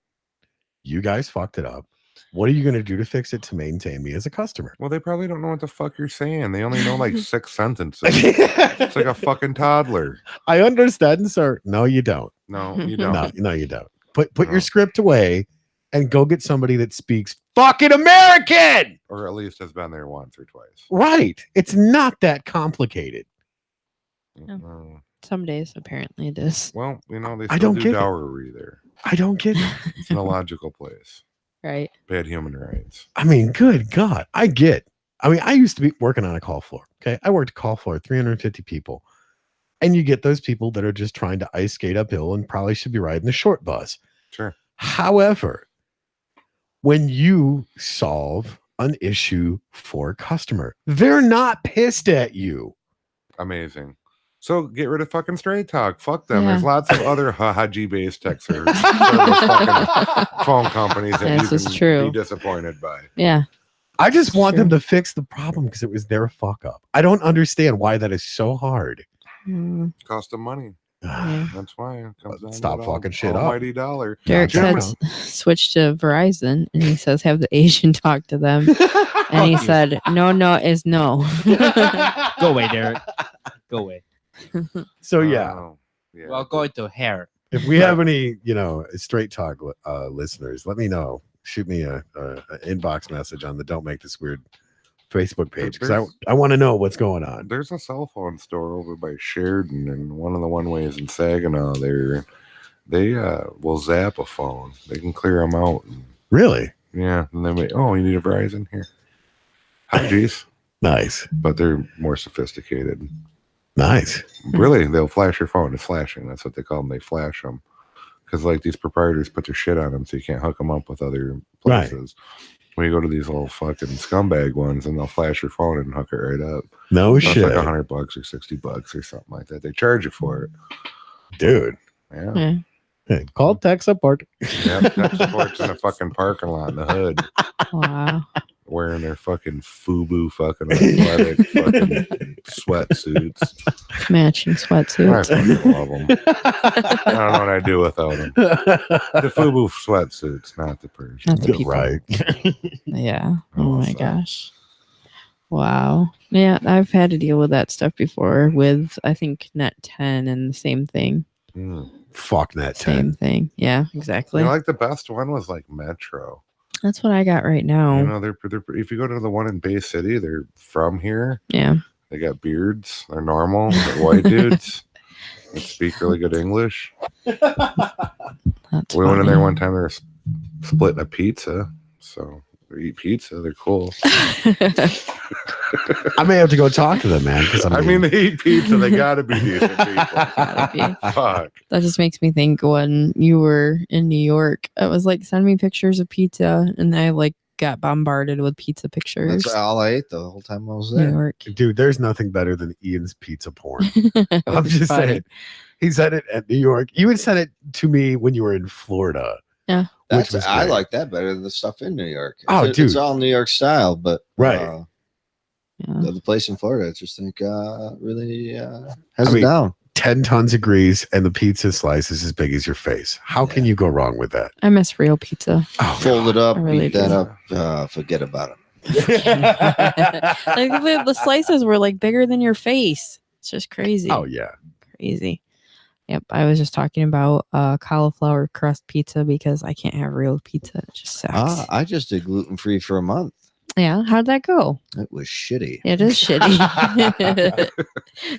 You guys fucked it up. What are you going to do to fix it to maintain me as a customer? Well, they probably don't know what the fuck you're saying. They only know like 6 sentences. It's like a fucking toddler. I understand, sir. No, you don't. No, you don't. No, you don't. Put your No. script away and go get somebody that speaks fucking American. Or at least has been there once or twice. Right. It's not that complicated. Yeah. Mm. Some days apparently it is. Well, you know, they I still don't do get it. dowry there. I don't get it. It's an illogical place. Right. Bad human rights. I mean, good God. I used to be working on a call floor. Okay. I worked a call floor, 350 people. And you get those people that are just trying to ice skate uphill and probably should be riding the short bus. Sure. However, when you solve an issue for a customer, they're not pissed at you. Amazing. So get rid of fucking straight talk. Fuck them. Yeah. There's lots of other Haji based tech service fucking phone companies that This you is can true. be disappointed by. Yeah. I just want them Sure. to fix the problem because it was their fuck up. I don't understand why that is so hard. Mm, Cost them money. yeah. That's why it comes down Stop to fucking the shit up. almighty dollar. Derek Gotcha. said switch to Verizon and he says have the Asian talk to them. And he you. said no is no. Go away, Derek. Go away. So yeah, Oh, yeah. Well, going to hair. if we have any, straight talk listeners, let me know. Shoot me a inbox message on the Don't Make This Weird Facebook page because I want to know what's going on. There's a cell phone store over by Sheridan, and one of the one ways in Saginaw. They will zap a phone. They can clear them out. And, Really yeah, and then you need a Verizon here. Geez, nice, but they're more sophisticated. nice. Really, they'll flash your phone. It's flashing. That's what they call them. They flash them because like these proprietors put their shit on them, so you can't hook them up with other Right. places. When you go to these little fucking scumbag ones, and they'll flash your phone and hook it right up. No So it's shit, like $100 or $60 or something like that. They charge you for it. dude. Yeah. Yeah. Hey, call tech support. Yep. Tech support's in a fucking parking lot in the hood, Wow. wearing their fucking FUBU fucking athletic fucking sweatsuits. Matching I sweatsuits. fucking love them. I don't know what I'd do without them. The FUBU sweatsuits, not the Persian. Not the people. Right. Yeah. Oh, Oh my so- gosh. Wow. Yeah, I've had to deal with that stuff before with I think Net 10 and the same thing. Mm. Fuck that 10. Same thing. Yeah, exactly. You know, like the best one was like Metro. That's what I got right now. You know, they're if you go to the one in Bay City, they're from here. Yeah. They got beards. They're normal. They're white dudes. They speak really good English. That's We went in there funny. one time. They were splitting a pizza. So they eat pizza. They're cool. I may have to go talk to them, man. Because I mean, they eat pizza. They got to be decent people. Gotta be. Fuck. That just makes me think when you were in New York, it was like send me pictures of pizza and I like got bombarded with pizza pictures. That's all I ate the whole time I was New there. York. dude, there's nothing better than Ian's pizza porn. I'm It's just funny. saying. He said it at New York. You would send it to me when you were in Florida. Yeah. Which was I great. like that better than the stuff in New York. Oh, It's dude. all New York style, but Right. Yeah. the place in Florida, I just think really has I it mean, down. 10 tons of grease and the pizza slice is as big as your face. How can you go wrong with that? I miss real pizza. Oh, Fold it up, I really beat that do. up, forget about it. Like the slices were like bigger than your face. It's just crazy. oh yeah. Crazy. Yep. I was just talking about cauliflower crust pizza because I can't have real pizza. It just sucks. I just did gluten free for a month. Yeah. How'd that go? It was shitty. It is shitty.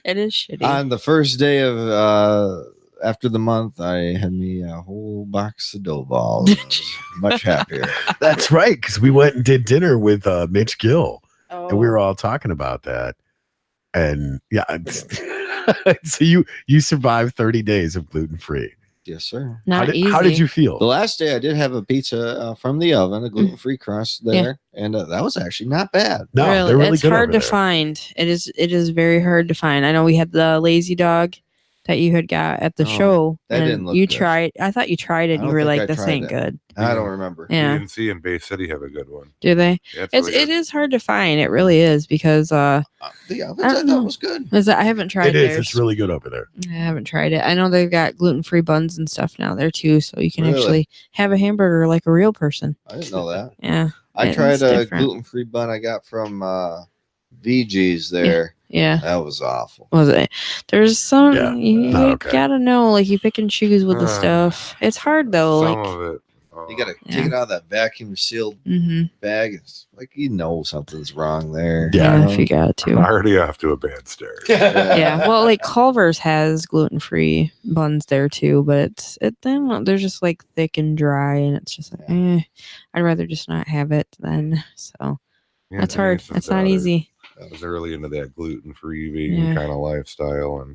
It is shitty. On the first day of after the month, I had me a whole box of dough balls. I was much happier. That's right. Because we went and did dinner with Mitch Gill. Oh. And we were all talking about that. And yeah, So you survived 30 days of gluten free. Yes, sir. Not easy. How did you The feel? last day I did have a pizza from the oven, a gluten-free crust there, and that was actually not bad. No, they're really it's good hard over to there. find. It is very hard to find. I know we had the lazy dog that you had got at the show. that and didn't look you good. tried. I thought you tried it. I And you don't were think like, I "This tried ain't that. good." I don't remember. Yeah. BNC and Bay City have a good one. Do they? Yeah, it's It really good. is hard to find. It really is because The ovens I don't thought know. was good. I haven't tried It is. theirs. It's really good over there. I haven't tried it. I know they've got gluten-free buns and stuff now there too, so you can Really? actually have a hamburger like a real person. I didn't know that. Yeah. I It's tried a different. gluten-free bun I got from VG's there. Yeah. That was awful. Was it? There's some Yeah, you not okay. gotta know, like you pick and choose with the stuff. It's hard though. Some Like, of it. You gotta Yeah. take it out of that vacuum sealed mhm. bag. It's like something's wrong there. Yeah. Yeah, if you got I'm to. already off to a bad start. Yeah, well, like Culver's has gluten-free buns there too, but they're just like thick and dry, and it's just like, I'd rather just not have it then. So Yeah, that's hard. Denison's That's not daughter easy. was early into that gluten-free vegan Yeah. kind of lifestyle,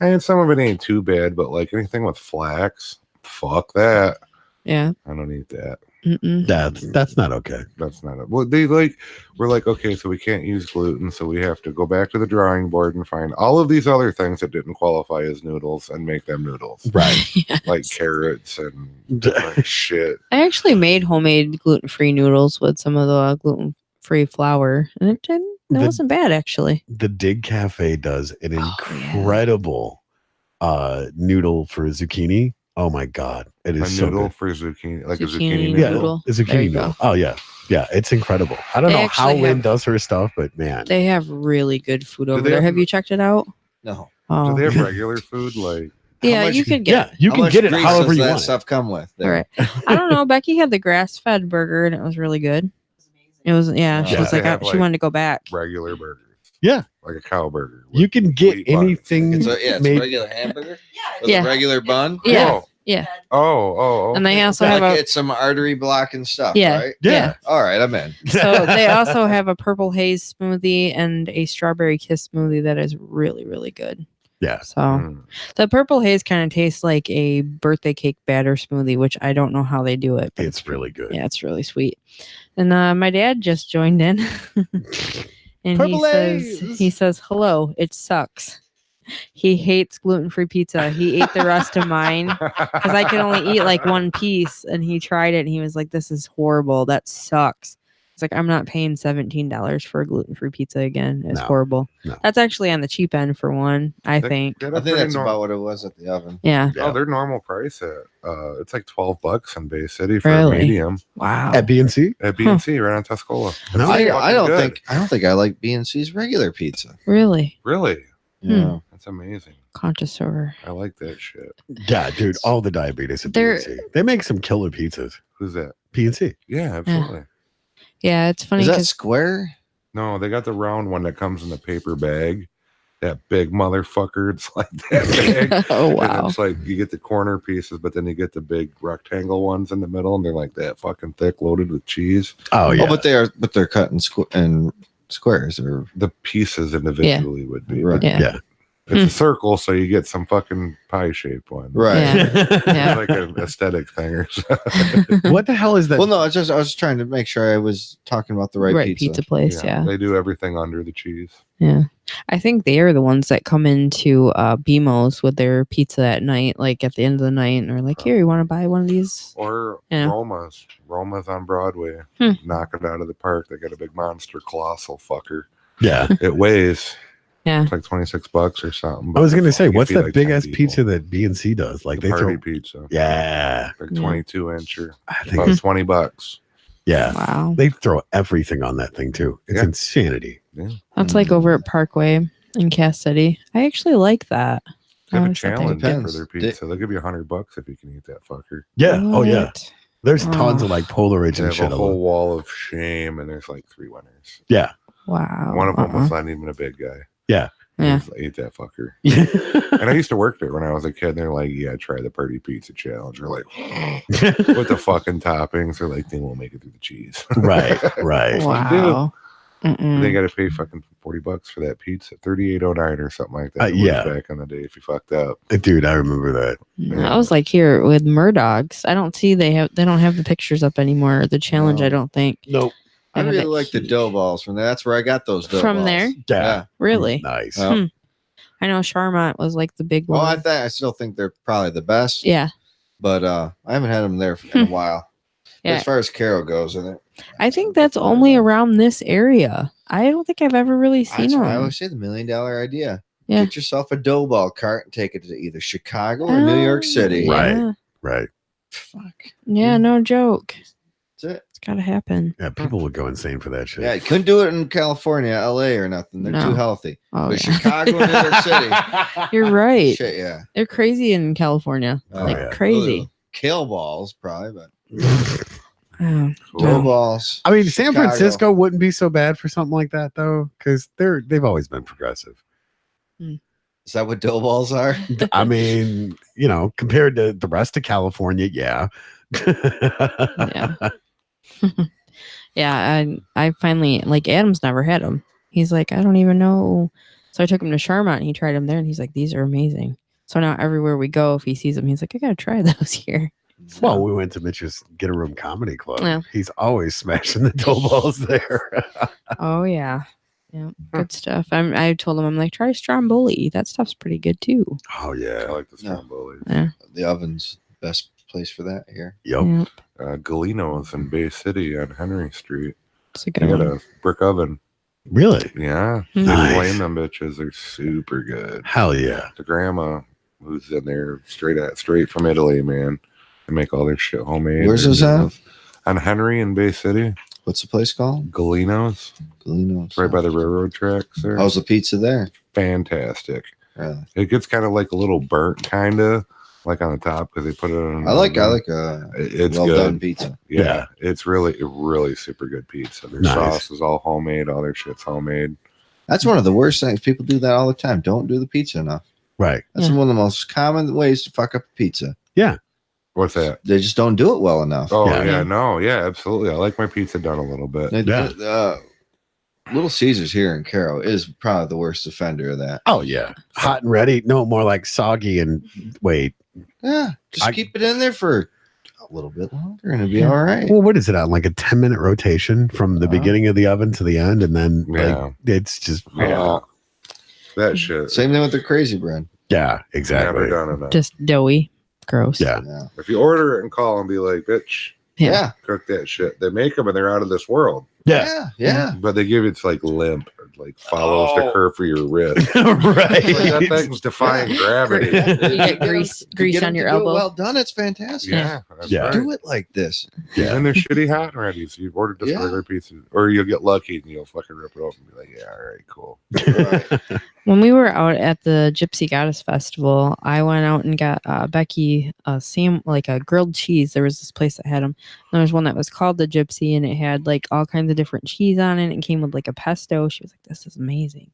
and some of it ain't too bad, but like anything with flax, fuck that. Yeah. I don't eat that. Mm-mm. That's not okay. That's not it. Well, we're like, okay, so we can't use gluten, so we have to go back to the drawing board and find all of these other things that didn't qualify as noodles and make them noodles, Right. Yes. like carrots and different shit. I actually made homemade gluten-free noodles with some of the gluten-free flour, and it wasn't bad actually. The Dig Cafe does an yeah. incredible noodle for zucchini. Oh my god, it is A so noodle good. for zucchini, like Zucchini a zucchini Yeah, noodle. a There zucchini you go. noodle. Oh yeah, it's incredible. I don't They know how actually Lynn have- does her stuff, but man, They have really good food over they there. have- Have you checked it out? No. Oh, Do they have regular food? Like, yeah, much- you could yeah, get. you How can much get it grease however does you that want. stuff come with? All There? right. I don't know. Becky had the grass-fed burger, and it was really good. It was, yeah. She Yeah. was like, They have, she like, wanted to go back. regular burgers. Yeah. Like a cow burger. with You can get wheat buns. anything It's a made. regular hamburger with Yeah. a regular bun. Yeah. Oh. Yeah. Oh. And they okay. also Like have a it's some artery blocking stuff, Yeah. right? Yeah. All right, I'm in. so they also have a purple haze smoothie and a strawberry kiss smoothie that is really, really good. Yeah. So Mm. the purple haze kind of tastes like a birthday cake batter smoothie, which I don't know how they do it, but It's really good. yeah, it's really sweet. And my dad just joined in, and Purple he haze. says, "Hello, it sucks." He hates gluten-free pizza. He ate the rest of mine because I could only eat like one piece, and he tried it and he was like, "This is horrible. That sucks." It's like, I'm not paying $17 for a gluten-free pizza again. It's No. horrible. No. That's actually on the cheap end for one, I They think. get I a think pretty that's about what it was at the oven. Yeah. Yeah. Oh, their normal price at it's like $12 in Bay City for Really? a medium Wow. At BNC. at BNC right on Tuscola. No, It's I fucking don't good. think I like BNC's regular pizza. Really? Really. Yeah. That's amazing. Connoisseur. I like that shit. Yeah, dude, all the diabetes at They're- BNC. They make some killer pizzas. Who's that? PNC. Yeah, absolutely. Yeah, it's funny Is that because square? No, they got the round one that comes in the paper bag. That big motherfucker. It's like that bag. oh And wow. it's like you get the corner pieces, but then you get the big rectangle ones in the middle, and they're like that fucking thick, loaded with cheese. Oh yeah. Oh, but they're cut in squares or The pieces individually would be. Right. Yeah. Yeah. It's a circle, so you get some fucking pie-shaped one. right. Yeah. Yeah. It's like an aesthetic thing or something. What the hell is that? Well, no, I was trying to make sure I was talking about the right, pizza. place. Yeah. They do everything under the cheese. Yeah. I think they are the ones that come into BMO's with their pizza at night, like at the end of the night, and are like, "Here, you want to buy one of these?" Or Yeah. Roma's. Roma's on Broadway. Hmm. Knock it out of the park. They got a big monster colossal fucker. Yeah. It weighs. Yeah. It's like $26 or something. I was gonna say, You what's feed that like big 10 ass people. pizza that BNC does? Like The they party throw. pizza. Yeah. Like Yeah. 22-incher. I think. About $20. Yeah. Wow. They throw everything on that thing too. It's Yeah. insanity. That's like over at Parkway in Cass City. I actually like that. They I have a always thought they challenge would for Depends. their pizza. They'll give you $100 if you can eat that fucker. Yeah. Oh yeah. What? There's tons Oh. of like Polaroids They and have shit. a whole wall of shame, and there's like 3 winners. Yeah. Wow. One of them was Uh-uh. not even a big guy. Yeah. Yeah. I ate that fucker. Yeah. And I used to work there when I was a kid. And they're like, "Yeah, try the party pizza challenge." We're like, with the fucking toppings, they're like, "They won't make it through the cheese." right. Right. Wow. And they got to pay fucking $40 for that pizza, $38.09 or something like that. It was Yeah. back in the day if you fucked up. Dude, I remember that. I was like here with Murdoch's. I don't see they don't have the pictures up anymore. The challenge, No. I don't think. Nope. I They have really that like the huge- dough balls from there. That's where I got those dough From balls. there? Yeah. Really? Nice. Well, I know Charmant was like the big Oh, one. I still think they're probably the best. Yeah. But I haven't had them there in a while. Yeah. As far as Caro goes, I think that's only around this area. I don't think I've ever really seen That's why I them. always say the $1 million idea. Yeah. Get yourself a dough ball cart and take it to either Chicago or New York City. Yeah. Right. Fuck. Yeah, no joke. That's it. It's gotta happen. Yeah, people would go insane for that shit. Yeah, you couldn't do it in California, LA, or nothing. They're No. too healthy. Oh, But yeah. Chicago and New York City. You're right. Shit, yeah. They're crazy in California. Oh, like yeah. crazy. Ugh. Kale balls, probably, but Oh, dough balls. I mean, San Chicago. Francisco wouldn't be so bad for something like that though, because they've always been progressive. Is that what dough balls are? I mean, compared to the rest of California, yeah. yeah. Yeah, I finally, like, Adam's never had them. He's like, I don't even know. So I took him to Charmont and he tried them there and he's like, these are amazing. So now everywhere we go, if he sees them, he's like, I gotta try those here. So, Well, we went to Mitch's Get a Room Comedy Club. Yeah. He's always smashing the dough balls there. oh yeah. Yeah, good stuff. I told him, I'm like, try Stromboli. That stuff's pretty good too. Oh I yeah. like the Yeah. Stromboli. Yeah. The oven's best place for that here. Yep. Yeah, Galino's in Bay City on Henry Street. it's a They good got one. a brick oven. Really? Yeah. Hmm. They Nice. flame them bitches. They're super good. Hell yeah. The grandma who's in there straight from Italy, man. They make all their shit homemade. Where's this at? On Henry in Bay City. What's the place called? Galino's. Galino's. Right by the railroad tracks there. How's the pizza there? Fantastic. Really? It gets kind of like a little burnt, kind of like on the top because they put it on. I like It's well good. done pizza. Yeah, it's really super good pizza. Their Nice. sauce is all homemade. All their shit's homemade. That's one of the worst things. People do that all the time. Don't do the pizza enough. Right. That's Yeah. one of the most common ways to fuck up a pizza. What's that? They just don't do it well enough. Oh Yeah. yeah, no, yeah, absolutely. I like my pizza done a little bit. Yeah. Little Caesars here in Caro is probably the worst offender of that. Oh yeah. Hot and ready. No, more like soggy and wait. Yeah, just I- keep it in there for a little bit longer and it'll be all right. Well, what is it on? Like a 10-minute rotation from the Uh-huh. beginning of the oven to the end, and then Yeah. like it's just That shit. Same thing with the crazy bread. yeah, exactly. Never done enough. Just doughy. Gross. Yeah. Yeah. If you order it and call and be like, "Bitch, Yeah. Yeah. cook that shit," they make them and they're out of this world. Yeah. Yeah. But they give it like limp, like follows the Oh. curve for your wrist. right. Like, that thing's defying gravity. You get Get 'em- grease to get 'em on to your do it elbow. well done. It's fantastic. Yeah, that's Yeah. right. Do it like this. Yeah. And they're shitty hot and ready. So you've ordered just Yeah. regular pizza, or you'll get lucky and you'll fucking rip it open and be like, "Yeah, all right, cool." Right. When we were out at the Gypsy Goddess Festival, I went out and got Becky like a grilled cheese. There was this place that had them. There was one that was called the Gypsy, and it had like all kinds of different cheese on it. It came with like a pesto. She was like, "This is amazing."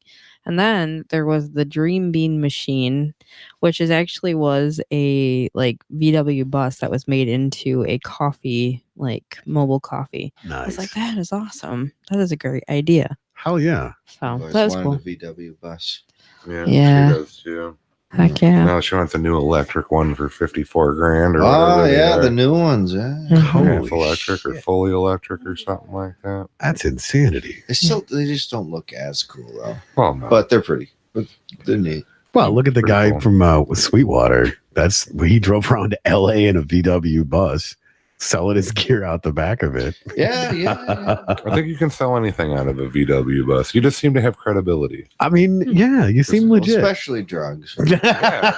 And then there was the Dream Bean machine, which was a like VW bus that was made into a coffee, like mobile coffee. I was Nice. like, that is awesome. That is a great idea. Hell yeah. So I've always that was wanted cool. a VW bus. Yeah, Yeah. she does too. Heck yeah. Now she wants a new electric one for 54 grand or Oh whatever. they yeah, are. the new ones. Yeah. Mhm. Holy Half electric or shit. fully electric or something like that. That's insanity. They just don't look as cool though. Well, no. But they're pretty. But they're neat. Well, look at the Pretty guy cool. from Sweetwater. He drove around to LA in a VW bus, selling his gear out the back of it. Yeah, yeah. I think you can sell anything out of a VW bus. You just seem to have credibility. I mean, yeah, you seem Well, legit. especially drugs. Yeah,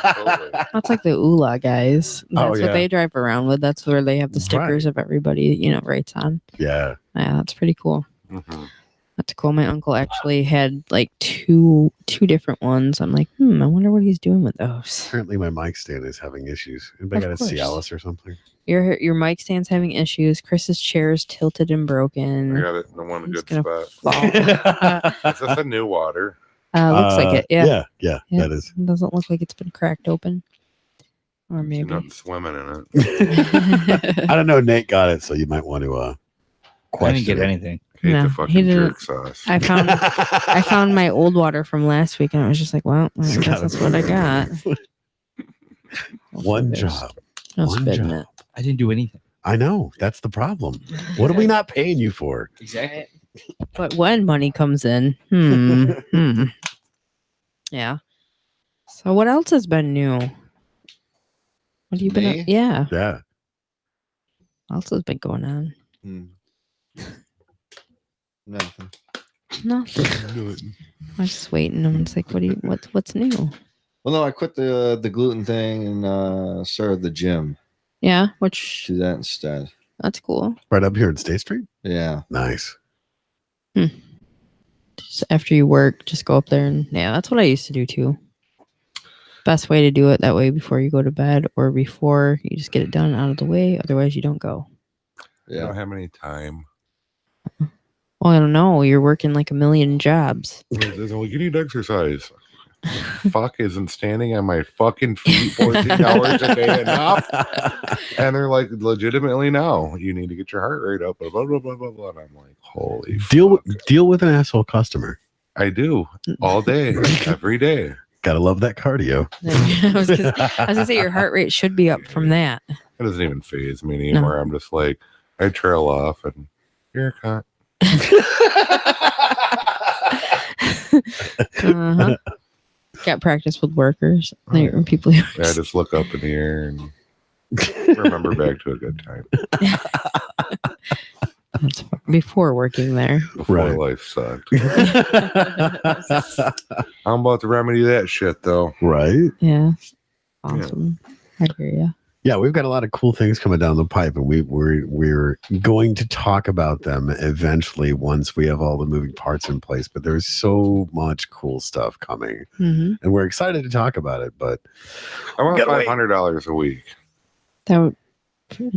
absolutely. That's like the ULA guys. That's yeah. what they drive around with. That's where they have the stickers of everybody, writes on. Yeah. Yeah, that's pretty cool. Mhm. That's cool. My uncle actually had like two different ones. I'm like, I wonder what he's doing with those. Apparently, my mic stand is having issues. Anybody Of got a course. Cialis or something? Your mic stand's having issues. Chris's chair is tilted and I broken. got it in the one It's good gonna spot. fall. Is this a new water? Looks like it. Yeah. Yeah, Yeah. that is. It doesn't look like it's been cracked open. Or See maybe. nothing swimming in it. I don't know. Nate got it, so you might want to I question didn't get it. anything. Hate No, the he fucking didn't. jerk sauce. I found my old water from last week, and I was just like, well, I Just guess gotta that's what I got. One job. No One spitting job. I didn't do anything. I know. That's the problem. What are we not paying you for? Exactly. But when money comes in, yeah. So what else has been new? What have you been? Me? Yeah. Yeah. What else has been going on? Nothing. Nothing. I was just waiting. I'm just like, what's new? Well, no, I quit the gluten thing and started the gym. Yeah, which Do that instead. that's cool. Right up here in State Street? Yeah. Nice. Just after you work, just go up there and yeah, that's what I used to do too. Best way to do it that way before you go to bed or before you just get it done out of the way. Otherwise, you don't go. I Yeah. don't have any time. Well, I don't know. You're working like a million jobs. It's like, you need exercise. Fuck, isn't standing on my fucking feet 14 hours a day enough? And they're like, legitimately, no. You need to get your heart rate up. Blah, blah, blah, blah, blah. And I'm like, holy fuck. Deal with an asshole customer. I do. All day. Every day. Gotta love that cardio. I was gonna say your heart rate should be up from that. It doesn't even phase me anymore. I'm just like, I trail off and you're a cunt. Uh-huh. Got practice with workers. People. Yeah, I just look up in the air and remember back to a good time. That's before working there. Before Right. life sucked. I'm about to remedy that shit, though. Right? Yeah. Awesome. I hear you. Yeah, we've got a lot of cool things coming down the pipe, and we're going to talk about them eventually once we have all the moving parts in place. But there's so much cool stuff coming, and we're excited to talk about it. But I want $500 a week. That would,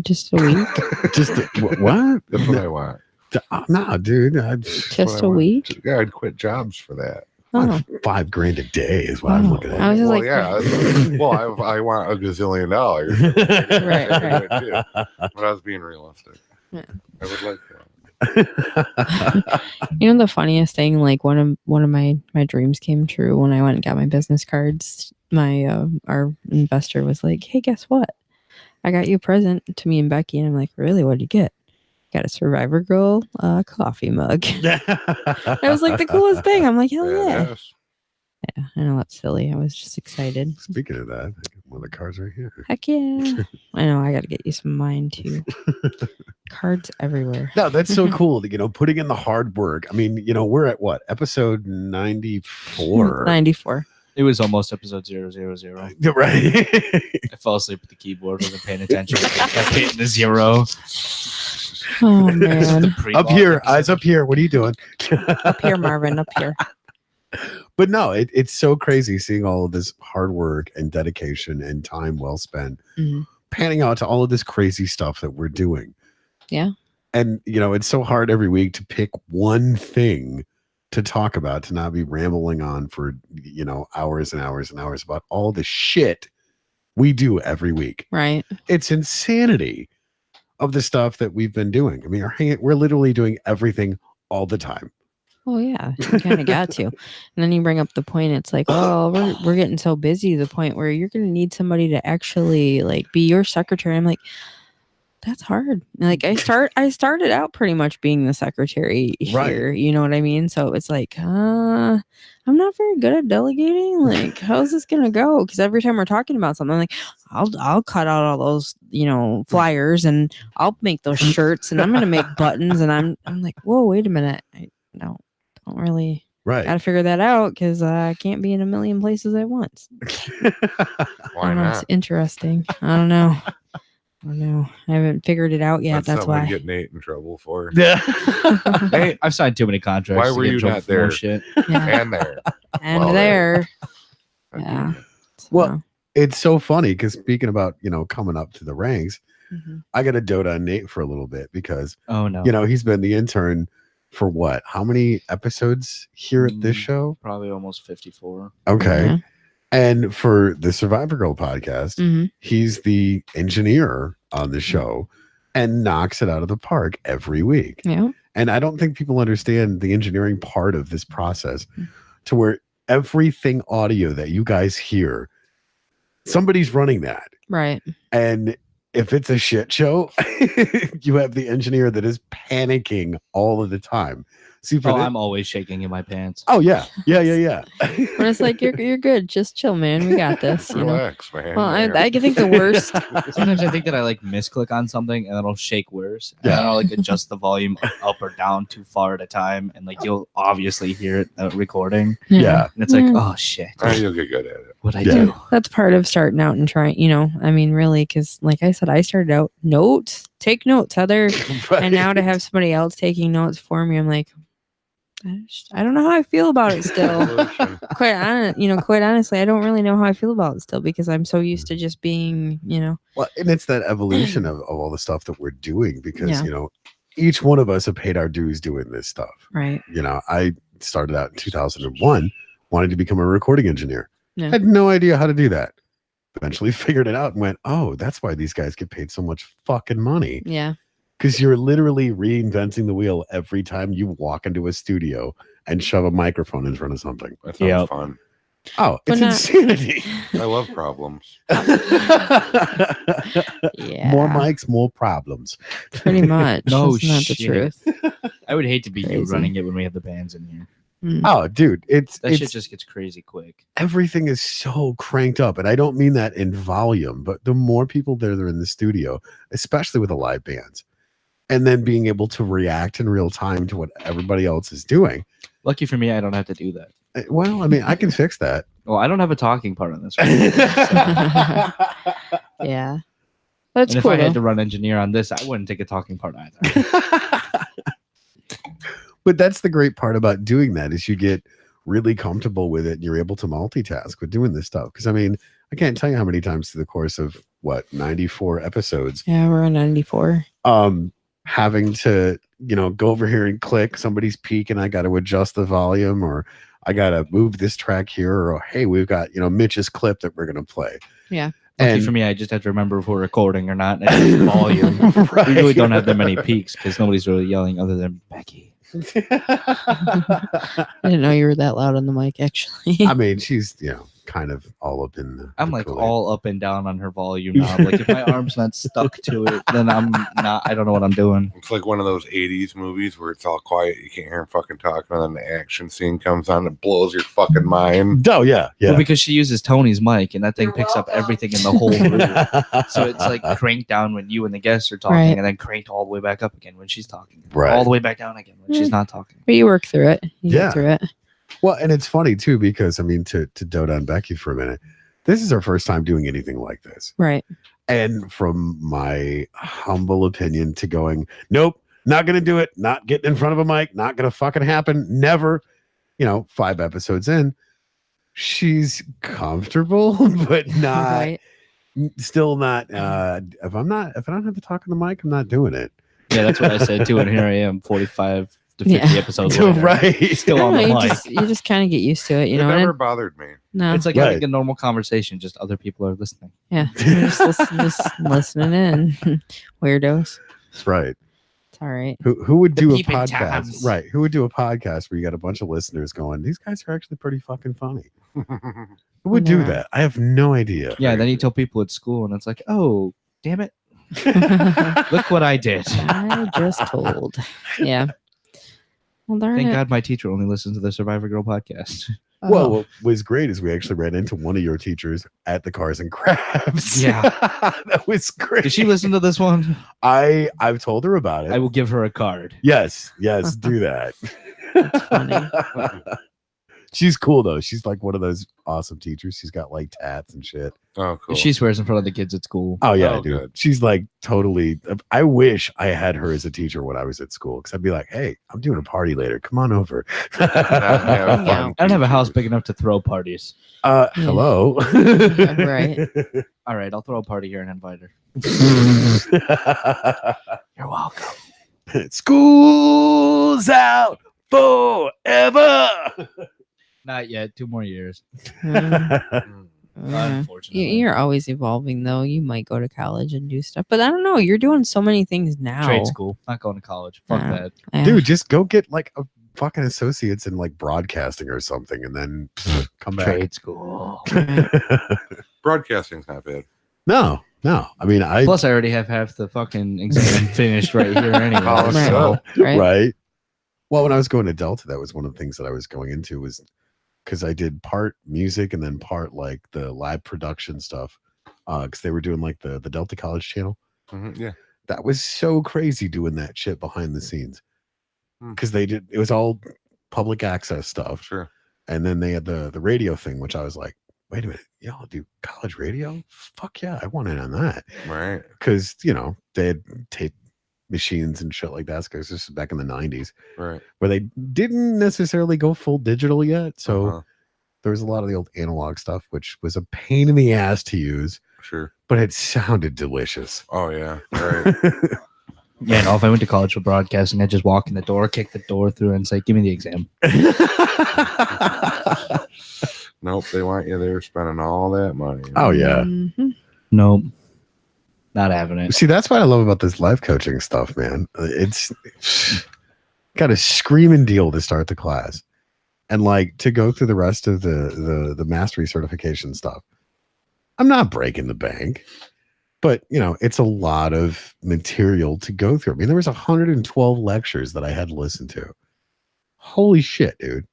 just a week. just what? That's what I want. No, dude. Just a week. Yeah, I'd quit jobs for that. Oh. $5,000 a day is what I'm looking at. I was just Well, like, yeah. Well, I want $1 gazillion. Right. But I was being realistic. Yeah. I would like that. You know the funniest thing, like one of my dreams came true when I went and got my business cards. My our investor was like, "Hey, guess what? I got you a present to me and Becky." And I'm like, "Really? What did you get?" Got a Survivor Girl coffee mug. That was like the coolest thing. I'm like, hell yeah. Yes. Yeah, I know that's silly. I was just excited. Speaking of that, I got one of the cards right here. Heck yeah. I know. I got to get you some of mine too. Cards everywhere. No, that's so cool. Putting in the hard work. I mean, we're at what? Episode 94. 94. It was almost episode 000. Right. I fell asleep at the keyboard, wasn't paying attention. I kept hitting the 0. Oh, man. Up here. Eyes up here. What are you doing? Up here, Marvin. Up here. But no, it's so crazy seeing all of this hard work and dedication and time well spent panning out to all of this crazy stuff that we're doing. Yeah. And, it's so hard every week to pick one thing to talk about, to not be rambling on for, hours and hours and hours about all the shit we do every week. Right. It's insanity of the stuff that we've been doing. I mean, we're literally doing everything all the time. Oh yeah, you kind of got to. And then you bring up the point. It's like, well, we're getting so busy to the point where you're going to need somebody to actually like be your secretary. I'm like, that's hard. Like I started out pretty much being the secretary here. Right. You know what I mean? So it's like, I'm not very good at delegating. Like, how's this gonna go? Because every time we're talking about something, I'm like, I'll cut out all those, flyers and I'll make those shirts and I'm gonna make buttons. And I'm like, whoa, wait a minute. I don't really gotta figure that out because I can't be in a million places at once. Why not? It's interesting. I don't know. I haven't figured it out yet. That's why. I'd get Nate in trouble for. Yeah. Hey, I've signed too many contracts. Why were you not there? Shit. Yeah. And there. And Well, there. Okay. Yeah. Well, it's so funny because speaking about, coming up to the ranks, I got to dote on Nate for a little bit because, oh no, he's been the intern for what? How many episodes here at this show? Probably almost 54. Okay. Yeah. And for the Survivor Girl podcast, Mm-hmm. he's the engineer on the show and knocks it out of the park every week. Yeah. And I don't think people understand the engineering part of this process to where everything audio that you guys hear, somebody's running that. Right. And if it's a shit show, you have the engineer that is panicking all of the time. See, for I'm always shaking in my pants. oh yeah. But it's like you're good. Just chill, man. We got this. You know. Relax, man. Well, There. I think the worst. Sometimes I think that I like misclick on something and then I'll shake worse. And Yeah. then I'll like adjust the volume up or down too far at a time. And like you'll obviously hear it recording. Yeah. And it's like, Mm. oh shit. You'll get good at it. What'd I Yeah. do? That's part of starting out and trying. You know, I mean, really, because like I said, I started out take notes, Heather, and now to have somebody else taking notes for me, I'm like, I don't know how I feel about it still. Quite honestly, I don't really know how I feel about it still because I'm so used to just being, you know. Well, and it's that evolution of all the stuff that we're doing because, Yeah. you know, each one of us have paid our dues doing this stuff. Right. You know, I started out in 2001, wanted to become a recording engineer. Yeah. Had no idea how to do that. Eventually figured it out and went, oh, that's why these guys get paid so much fucking money. Yeah. Because you're literally reinventing the wheel every time you walk into a studio and shove a microphone in front of something. That sounds fun. Oh, But it's not- insanity. I love problems. Yeah. More mics, more problems. Pretty much. No That's not the shit. truth. I would hate to be you Crazy. running it when we have the bands in here. Mm. Oh, dude, That it's shit just gets crazy quick. everything is so cranked up, and I don't mean that in volume, but the more people that are in the studio, especially with the live bands, and then being able to react in real time to what everybody else is doing. Lucky for me, I don't have to do that. Well, I mean, I can fix that. Well, I don't have a talking part on this one. Yeah. That's And cool. if I had though. to run engineer on this, I wouldn't take a talking part either. But that's the great part about doing that is you get really comfortable with it and you're able to multitask with doing this stuff. Because I mean, I can't tell you how many times through the course of 94 episodes, Yeah, we're on 94. having to, you know, go over here and click somebody's peak and I got to adjust the volume or I got to move this track here or, hey, we've got, you know, Mitch's clip that we're going to play. Yeah. Lucky And for me, I just have to remember if we're recording or not. And it's volume. Right. We really don't have that many peaks because nobody's really yelling other than Becky. I didn't know you were that loud on the mic, actually. I mean, she's, you know, kind of all up in the. I'm the like Kool-Aid. all up and down on her volume knob. Like if my arm's not stuck to it, then I'm not. I don't know what I'm doing. It's like one of those 80s movies where it's all quiet. You can't hear him fucking talking. And then the action scene comes on and blows your fucking mind. Oh, yeah. Yeah. Well, because she uses Tony's mic and that thing picks up everything in the whole room. So it's like cranked down when you and the guests are talking, Right. and then cranked all the way back up again when she's talking. Right. All the way back down again when she's not talking. But you work through it. You Yeah. get through it. Well, and it's funny too, because I mean, to dote on Becky for a minute, this is our first time doing anything like this. Right. And from my humble opinion to going, nope, not going to do it, not getting in front of a mic, not going to fucking happen, never, you know, 5 episodes in, she's comfortable, but not, Right. still not, if I don't have to talk on the mic, I'm not doing it. Yeah, that's what I said too. And here I am, 45 to 50 Yeah. episodes later. Right. Still on the you mic. just, you just kind of get used to it, you It know. and never it- bothered me. no. It's like Right. having a normal conversation, just other people are listening. Yeah. You're just listening in. Weirdos. That's right. It's all right. Who would The do a peeping podcast? Toms. Right. Who would do a podcast where you got a bunch of listeners going, these guys are actually pretty fucking funny. Who would do Yeah. that? I have no idea. Yeah, then you tell people at school, and it's like, oh, damn it. Look what I did. I just told. Yeah. Well, darn Thank it. God my teacher only listens to the Survivor Girl podcast. Well, Oh. what was great is we actually ran into one of your teachers at the Cars and Crabs. Yeah. That was great. Did she listen to this one? I've told her about it. I will give her a card. Yes, do that. That's funny. She's cool though. She's like one of those awesome teachers. She's got like tats and shit. Oh, cool. She swears in front of the kids at school. Oh yeah, Oh, dude. good. She's like totally. I wish I had her as a teacher when I was at school because I'd be like, "Hey, I'm doing a party later. Come on over." Have fun, Yeah. I don't have a house teachers. big enough to throw parties. Hello. Right. All right, I'll throw a party here and invite her. You're welcome. School's out forever. Not yet. 2 more years. Mm, Unfortunately. You're always evolving, though. You might go to college and do stuff, but I don't know. You're doing so many things now. Trade school, not going to college. Fuck Yeah. that. Yeah. Dude, just go get like a fucking associates in like broadcasting or something, and then come back. Trade school. Broadcasting's not bad. No. I mean, Plus, I already have half the fucking exam finished right here anyway. Oh, Right. so right. Well, when I was going to Delta, that was one of the things that I was going into, was because I did part music and then part like the live production stuff, because they were doing like the Delta College channel. yeah. That was so crazy doing that shit behind the scenes, Hmm. because it was all public access stuff. Sure. And then they had the radio thing, which I was like, wait a minute, y'all do college radio? Fuck yeah, I want in on that. Right. Because, they had tape machines and shit like that, because this is back in the 90s, Right. where they didn't necessarily go full digital yet. So Uh-huh. there was a lot of the old analog stuff, which was a pain in the ass to use, Sure. but it sounded delicious. Oh yeah. Right. Yeah, no, if I went to college for broadcasting, I'd just walk in the door, kick the door through, and say, give me the exam. Nope. They want you there spending all that money. Oh, yeah. Mhm. Nope. Not having it. See, that's what I love about this life coaching stuff, man. It's got a screaming deal to start the class, and like to go through the rest of the mastery certification stuff. I'm not breaking the bank, but it's a lot of material to go through. I mean, there was 112 lectures that I had to listen to. Holy shit, dude.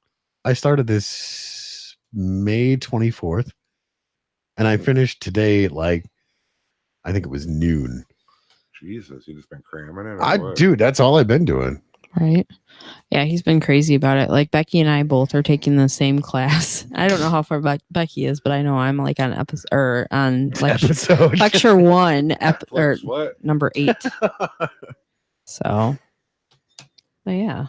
I started this May 24th, and I finished today at like, I think it was noon. Jesus, you just been cramming it. or what? Dude, that's all I've been doing. Right. Yeah, he's been crazy about it. Like Becky and I both are taking the same class. I don't know how far Becky is, but I know I'm like on episode or on Episode. lecture 1 or Netflix, what? number 8. So, but yeah.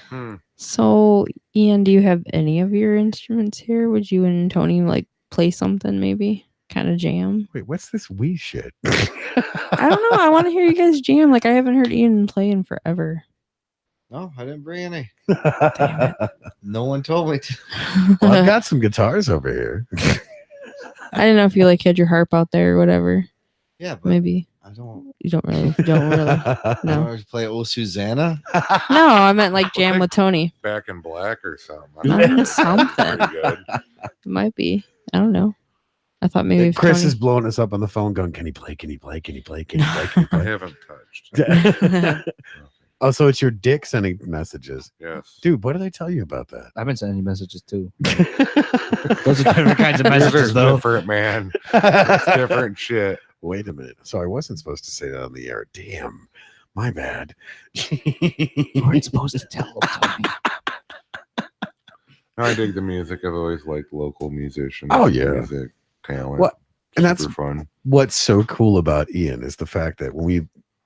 Hmm. So, Ian, do you have any of your instruments here? Would you and Tony like play something maybe? Kind of jam? Wait, what's this wee shit? I don't know. I want to hear you guys jam. Like I haven't heard Ian play in forever. No, I didn't bring any. Well, No one told me to. I've got some guitars over here. I didn't know if you like had your harp out there or whatever. Yeah, but Maybe I don't. you don't really. I No. always play "Oh Susanna." No, I meant like jam with Tony. Back in Black or something. Something. Pretty good. It might be. I don't know. I thought maybe if Chris Tony... is blowing us up on the phone going, can he play? Can he play? Can he play? Can he play? Can he I play? haven't touched. Oh, so it's your dick sending messages. Yes. Dude, what did I tell you about that? I've been sending you messages too. Those are different kinds of messages, Yours is though. different, man. It's different shit. Wait a minute. So I wasn't supposed to say that on the air. Damn. My bad. You weren't supposed to tell them, Tony. I dig the music. I've always liked local musicians. Oh, yeah. Music, talent. What? And that's Super fun. what's so cool about Ian is the fact that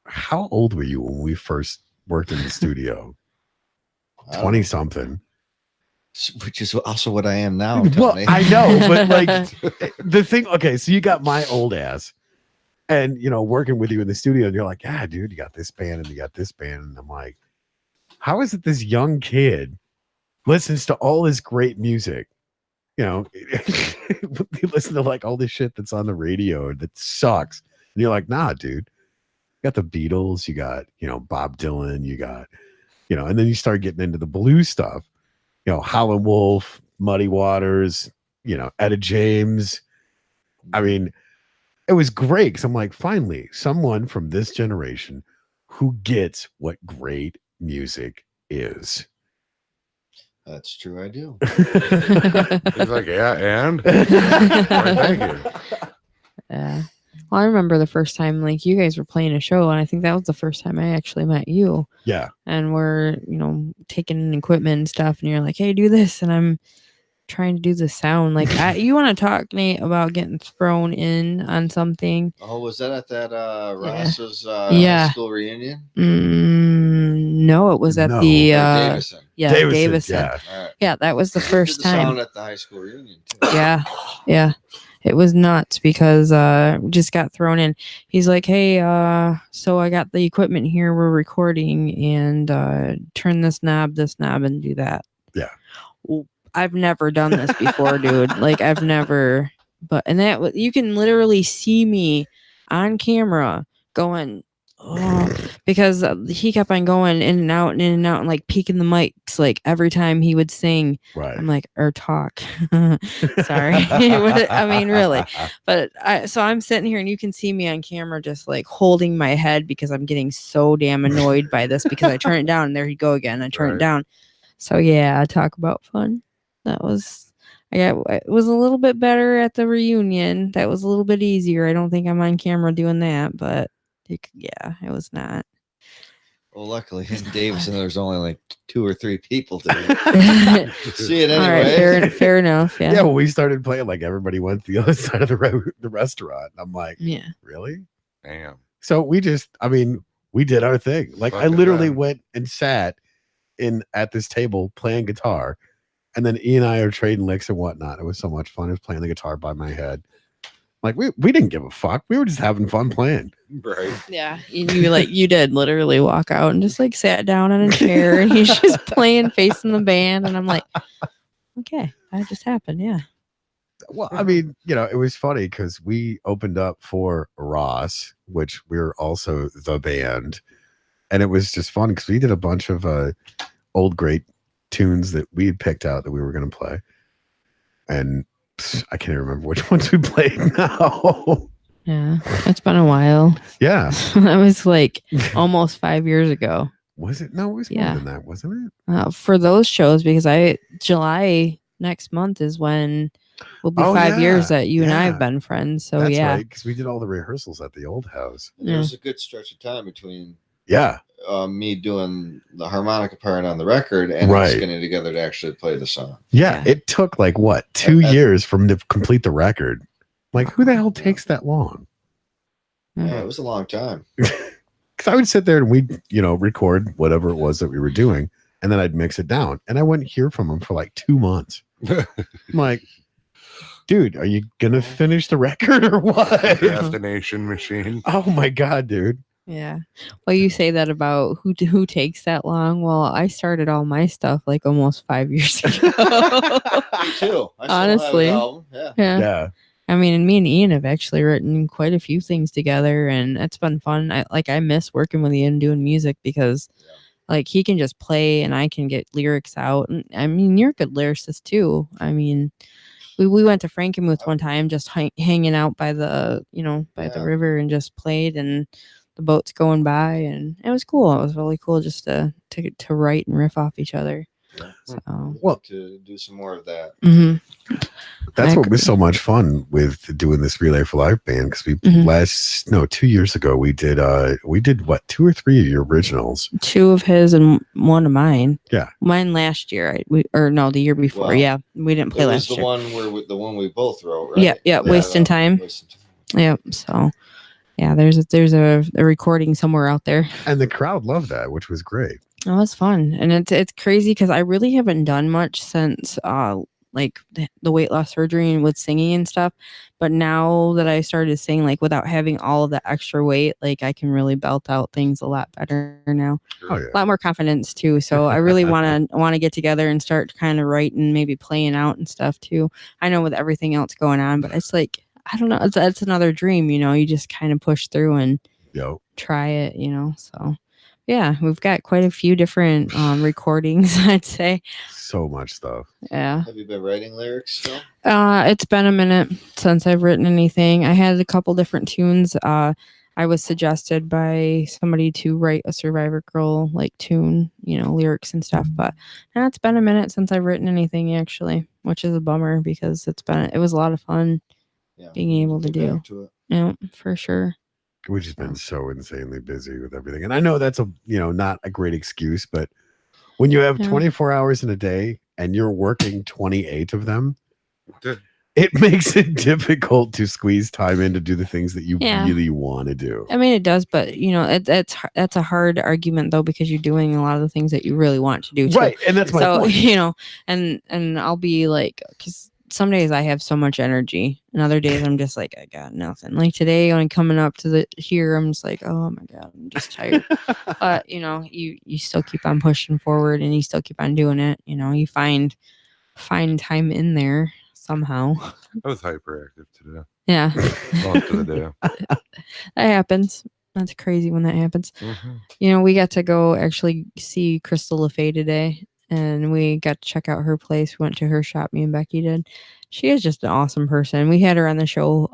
how old were you when we first worked in the studio? 20 something. Which is also what I am now. Well, Tony. I know, but like the thing, okay, so you got my old ass and working with you in the studio, and you're like, yeah, dude, you got this band and you got this band. And I'm like, how is it this young kid listens to all this great music? You listen to like all this shit that's on the radio that sucks. And you're like, nah, dude. You got the Beatles, you got, Bob Dylan, you got, and then you start getting into the blues stuff. Howlin' Wolf, Muddy Waters, Etta James. I mean, it was great because I'm like, finally, someone from this generation who gets what great music is. That's true. I do. He's like, yeah, and Why, thank you. Yeah. Well, I remember the first time like you guys were playing a show, and I think that was the first time I actually met you. Yeah. And we're, taking in equipment and stuff, and you're like, hey, do this, and I'm trying to do the sound. Like, you want to talk, Nate, about getting thrown in on something? Oh, was that at that Ross's Yeah. high school reunion? No, it was at No. the Or Davison. Davison. Yeah. All right. Yeah, that was the Did first the time. sound at the high school reunion too. Yeah. It was nuts because just got thrown in. He's like, hey, so I got the equipment here. We're recording, and turn this knob, and do that. Yeah. Well, I've never done this before, dude. Like I've never, but and that you can literally see me on camera going, oh, because he kept on going in and out and in and out and like peeking the mics like every time he would sing. Right. I'm like, or talk. Sorry. I mean, really. But so I'm sitting here and you can see me on camera just like holding my head because I'm getting so damn annoyed by this because I turn it down and there he'd go again. I turn it down. So yeah, talk about fun. That was it was a little bit better at the reunion. That was a little bit easier. I don't think I'm on camera doing that, but yeah, it was not. Well, luckily in Davison, there's only like 2 or 3 people to see it anyway. All right, fair enough. Yeah. Yeah, when we started playing, like everybody went to the other side of the restaurant. I'm like, Yeah. Really? Damn. So we just, I mean, we did our thing. Like I literally went and sat at this table playing guitar, and then E and I are trading licks and whatnot. It was so much fun. I was playing the guitar by my head. Like we didn't give a fuck. We were just having fun playing. Right. Yeah. You did literally walk out and just like sat down on a chair and he's just playing, facing the band, and I'm like, okay, that just happened. Yeah. Well, I mean, it was funny because we opened up for Ross, which we're also the band, and it was just fun because we did a bunch of old great tunes that we had picked out that we were going to play, and I can't even remember which ones we played now. Yeah, it's been a while. Yeah, that was like almost 5 years ago. Was it? No, it was more than that, wasn't it? For those shows, because July next month is when will be 5 years that you and I have been friends. So that's right, because we did all the rehearsals at the old house. There was a good stretch of time between me doing the harmonica part on the record and us getting together to actually play the song. Yeah, it took like what 2 years for him to complete the record. Like, who the hell takes that long? Yeah, it was a long time. Because I would sit there and we'd, record whatever it was that we were doing, and then I'd mix it down, and I wouldn't hear from him for like 2 months. I'm like, dude, are you gonna finish the record or what? Destination machine. Oh my god, dude. Yeah. Well, you say that about who takes that long. Well, I started all my stuff like almost 5 years ago. Me too. Honestly. Yeah. I mean, and me and Ian have actually written quite a few things together, and it's been fun. I miss working with Ian doing music because like he can just play and I can get lyrics out. And I mean, you're a good lyricist too. I mean, we went to Frankenmuth one time just hanging out by the the river and just played, and the boats going by, and it was cool. It was really cool just to write and riff off each other. Yeah. So, to do some more of that. Mm-hmm. That's what was so much fun with doing this Relay for Life band, because we 2 years ago we did what 2 or 3 of your originals. 2 of his and 1 of mine. Yeah, mine last year. The year before. Well, yeah, we didn't play last year. The one we both wrote, right? Yeah, Wasting Time. Yeah, so yeah, there's a recording somewhere out there, and the crowd loved that, which was great. It was fun, and it's crazy because I really haven't done much since like the weight loss surgery and with singing and stuff. But now that I started singing, like without having all of the extra weight, like I can really belt out things a lot better now. Oh, yeah. A lot more confidence too. So I really want to get together and start kind of writing, maybe playing out and stuff too. I know with everything else going on, but it's like, I don't know. It's another dream, you just kind of push through and try it, so. Yeah, we've got quite a few different recordings, I'd say. So much stuff. Yeah. Have you been writing lyrics still? It's been a minute since I've written anything. I had a couple different tunes. I was suggested by somebody to write a Survivor Girl like tune, lyrics and stuff. But it's been a minute since I've written anything actually, which is a bummer because it was a lot of fun being able to do. Yeah, for sure. We've just been so insanely busy with everything. And I know that's not a great excuse, but when you have 24 hours in a day and you're working 28 of them, it makes it difficult to squeeze time in to do the things that you really want to do. I mean, it does, but that's a hard argument though, because you're doing a lot of the things that you really want to do too. Right. And that's my point. And I'll be like, because some days I have so much energy, and other days I'm just like, I got nothing. Like today, when I'm coming up to here, I'm just like, oh my god, I'm just tired. But you still keep on pushing forward, and you still keep on doing it. You find find time in there somehow. I was hyperactive today. Yeah, Most of the day. that happens. That's crazy when that happens. Mhm. You know, we got to go actually see Crystal LaFay today, and we got to check out her place. We went to her shop, me and Becky did. She is just an awesome person. We had her on the show.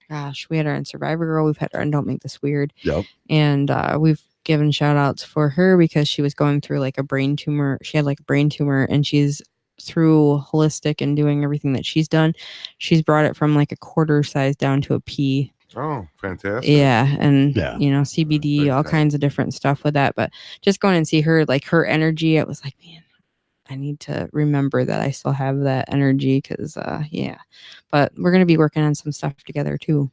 Gosh, we had her on Survivor Girl. We've had her on Don't Make This Weird. Yep. And we've given shout outs for her because she was going through like a brain tumor. She had like a brain tumor, and she's through holistic and doing everything that she's done. She's brought it from like a quarter size down to a pea. Oh, fantastic. Yeah, and Yeah. you know, CBD, Big all time. kinds of different stuff with that. But just going and see her, like her energy, it was like, man, I need to remember that I still have that energy because yeah. But we're gonna be working on some stuff together too.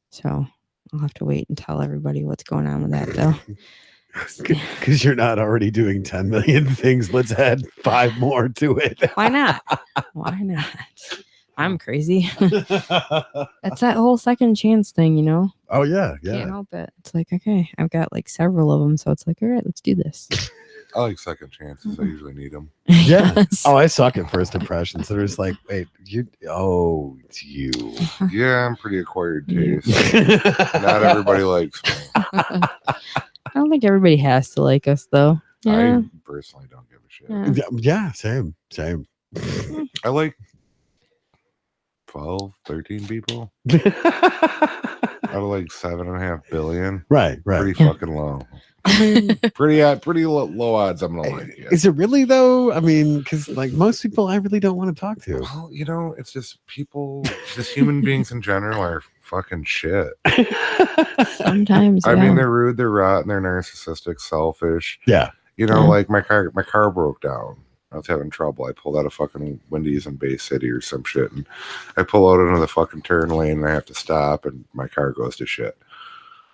So I'll have to wait and tell everybody what's going on with that though. Because you're not already doing 10 million things. Let's add 5 more to it. Why not? Why not? I'm crazy. That's that whole second chance thing, you know. Oh, yeah. Can't Yeah. help it. It's like, okay, I've got like several of them, so it's like, all right, let's do this. I like second chances. I usually need them. Yeah. Yes. Oh, I suck at first impressions. So there's like, wait, it's you. Yeah, I'm pretty acquired Yeah. taste. Not everybody likes me. I don't think everybody has to like us though. Yeah. I personally don't give a shit. Yeah. Yeah, same. I like 12, 13 people out of like 7.5 billion. Right. Pretty Yeah. fucking low. Pretty low odds. I'm gonna like you. Is it really though? I mean, because like most people, I really don't want to talk to. Well, you know, it's just people, just human beings in general are fucking shit. Sometimes. I yeah. mean, they're rude, they're rotten, they're narcissistic, selfish. Yeah. You know, Yeah. like my car broke down. I was having trouble. I pulled out of fucking Wendy's in Bay City or some shit, and I pull out into the fucking turn lane, and I have to stop, and my car goes to shit.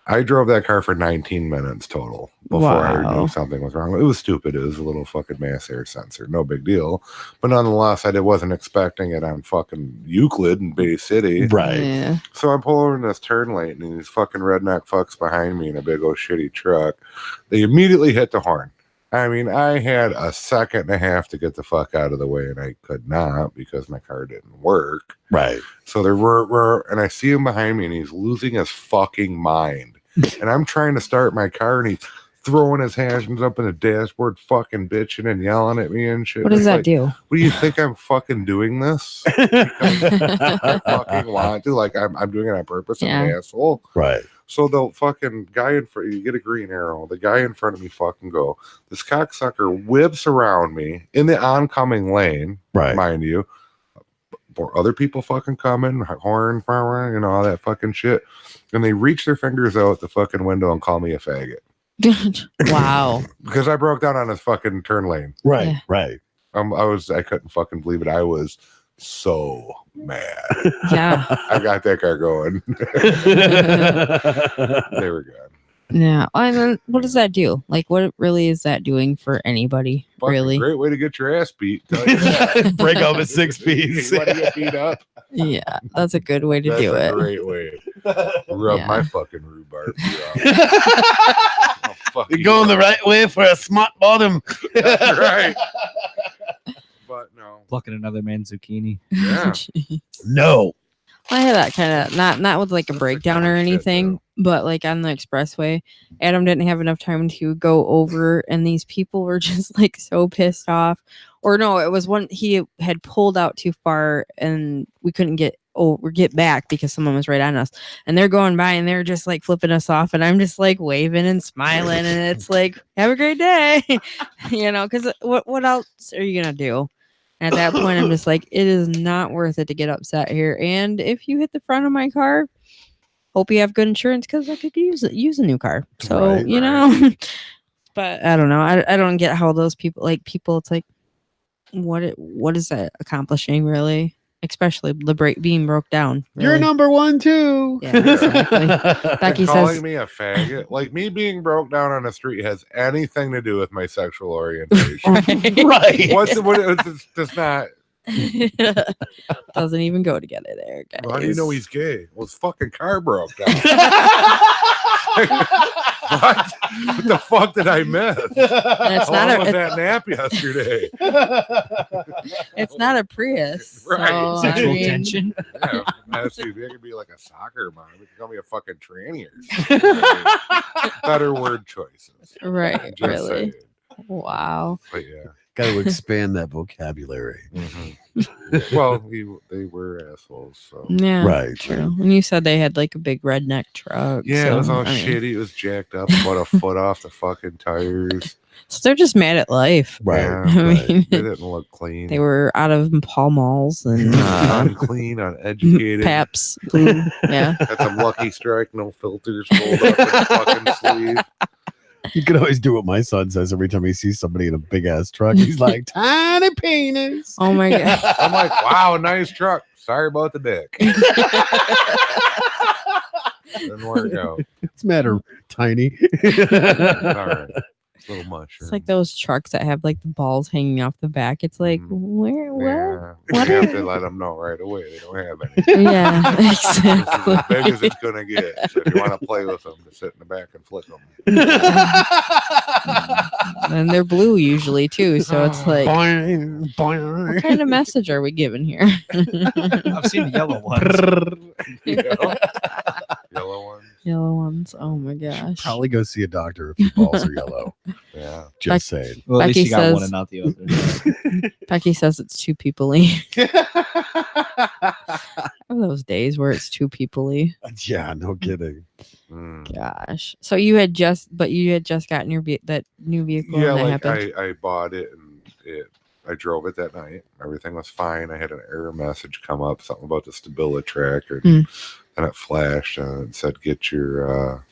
I drove that car for 19 minutes total before I Wow. knew something was wrong. It was stupid. It was a little fucking mass air sensor. No big deal. But nonetheless, I wasn't expecting it on fucking Euclid in Bay City. Right. Yeah. So I pull over in this turn lane, and these fucking redneck fucks behind me in a big old shitty truck. They immediately hit the horn. I mean, I had a second and a half to get the fuck out of the way, and I could not because my car didn't work. Right. So there were, and I see him behind me, and he's losing his fucking mind. And I'm trying to start my car, and he's throwing his hands up in the dashboard, fucking bitching and yelling at me and shit. What does It's that like, do? what do you think I'm fucking doing this? I fucking want to. Like, I'm doing it on purpose. I'm an Yeah. asshole. Right. So the fucking guy in front, you get a green arrow. The guy in front of me fucking go. This cocksucker whips around me in the oncoming lane, Right. mind you. Other people fucking coming, horn, you know, all that fucking shit. And they reach their fingers out the fucking window and call me a faggot. Wow. Because I broke down on his fucking turn lane. Right. Yeah. Right. I couldn't fucking believe it. I was so mad. Yeah. I got that car going. They were gone. Yeah. And then what does that do? Like, what really is that doing for anybody? Fucking Really? great way to get your ass beat. Tell you that. Break off a 6-piece. You want to get beat up? Yeah. That's a good way to That's do a it. great way. Rub Yeah. my fucking rhubarb. I'll fuck You're you going the up. right way for a smart bottom. That's right. But no. Plucking another man's zucchini. Yeah. Jeez. No. I had that kind of not with like a That's the breakdown kind or of shit, anything, but like on the expressway, Adam didn't have enough time to go over, and these people were just like so pissed off. Or no, it was one he had pulled out too far, and we couldn't get back because someone was right on us, and they're going by and they're just like flipping us off, and I'm just like waving and smiling, and it's like, have a great day, you know, because what else are you gonna do? At that point, I'm just like, it is not worth it to get upset here. And if you hit the front of my car, hope you have good insurance because I could use a new car. So, Right, you know, but I don't know. I don't get how those people, it's like, what is that accomplishing really? Especially the being broke down. You're really. number one too. Yeah, exactly. Becky And calling says, me a faggot, like me being broke down on the street, has anything to do with my sexual orientation. Right. What it does not. doesn't even go together there, guys. Well, how do you know he's gay? Well, his fucking car broke down. What? What the fuck did I miss? it's How not long a was that nap yesterday? it's not a Prius. Right. So, I Sexual mean, tension. Yeah, that's it could be like a soccer mom. It could call me a fucking tranny or something. Better word choices. Right, Just really. saying. Wow. But yeah. Got to expand that vocabulary. Well, they were assholes. So Yeah. Right. True. And you said they had like a big redneck truck. yeah, so, it was all I mean, shitty. It was jacked up, about a foot off the fucking tires. So they're just mad at life. Right. Yeah, I right. mean, they didn't look clean. they were out of Paul Malls and unclean, uneducated. Paps. Blue. Yeah. Had some Lucky Strike, no filters rolled up in the fucking sleeve. You can always do what my son says every time he sees somebody in a big ass truck. He's like, tiny penis. Oh my god. I'm like, wow, nice truck. Sorry about the dick. Didn't work out. It's matter tiny. All right. Little mushroom. It's like those trucks that have like the balls hanging off the back. It's like, where? What? Yeah, What we are- have to let them know right away. They don't have any. Yeah, This is as exactly. big as it's gonna get. So if you want to play with them, just sit in the back and flick them. And they're blue usually too. So it's like, Boing, what boing. kind of message are we giving here? I've seen the yellow ones. Yellow ones. Yellow ones. Oh my gosh. Probably go see a doctor if your balls are yellow. Yeah. Just saying. Well, at least Becky you got one says- and not the other. Becky says it's too people-y. Those days where it's too people-y. Yeah, no kidding. Mm. Gosh. So you had just gotten your that new vehicle Yeah, and that like happened. I bought it and I drove it that night. Everything was fine. I had an error message come up, something about the stability tracker, and it flashed and it said, "Get your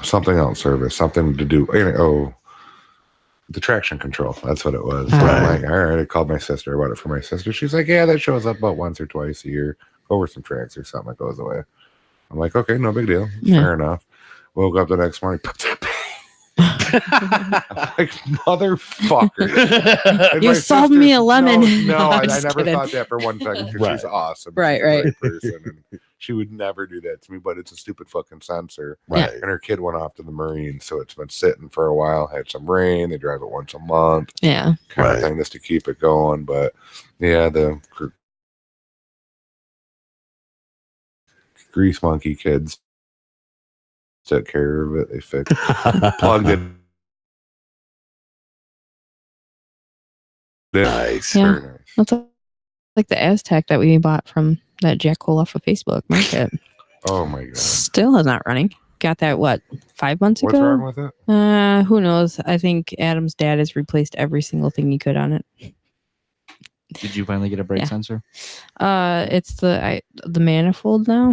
something else service, something to do." The traction control. That's what it was. So I'm Right. like, all right. I called my sister. I bought it for my sister. She's like, yeah, that shows up about once or twice a year. Go over some tracks or something. It goes away. I'm like, okay, no big deal. Yeah. Fair enough. Woke up the next morning. I'm like, motherfucker. And You my sold me a lemon. No, I'm I just never kidding. thought that for one second because Right. she's awesome. Right, She's a right. great person, and she would never do that to me, but it's a stupid fucking sensor. Right. And her kid went off to the Marines, so it's been sitting for a while. Had some rain. They drive it once a month, Yeah. kind Right. of thing, just to keep it going. But yeah, the grease monkey kids took care of it. They fixed, plugged it. Nice. Yeah. Very nice. That's like the Aztec that we bought from that Jack Cole off of Facebook Market. Oh my god. Still is not running. Got that 5 months What's ago? wrong with it? Who knows? I think Adam's dad has replaced every single thing he could on it. Did you finally get a brake Yeah. sensor? It's the manifold now,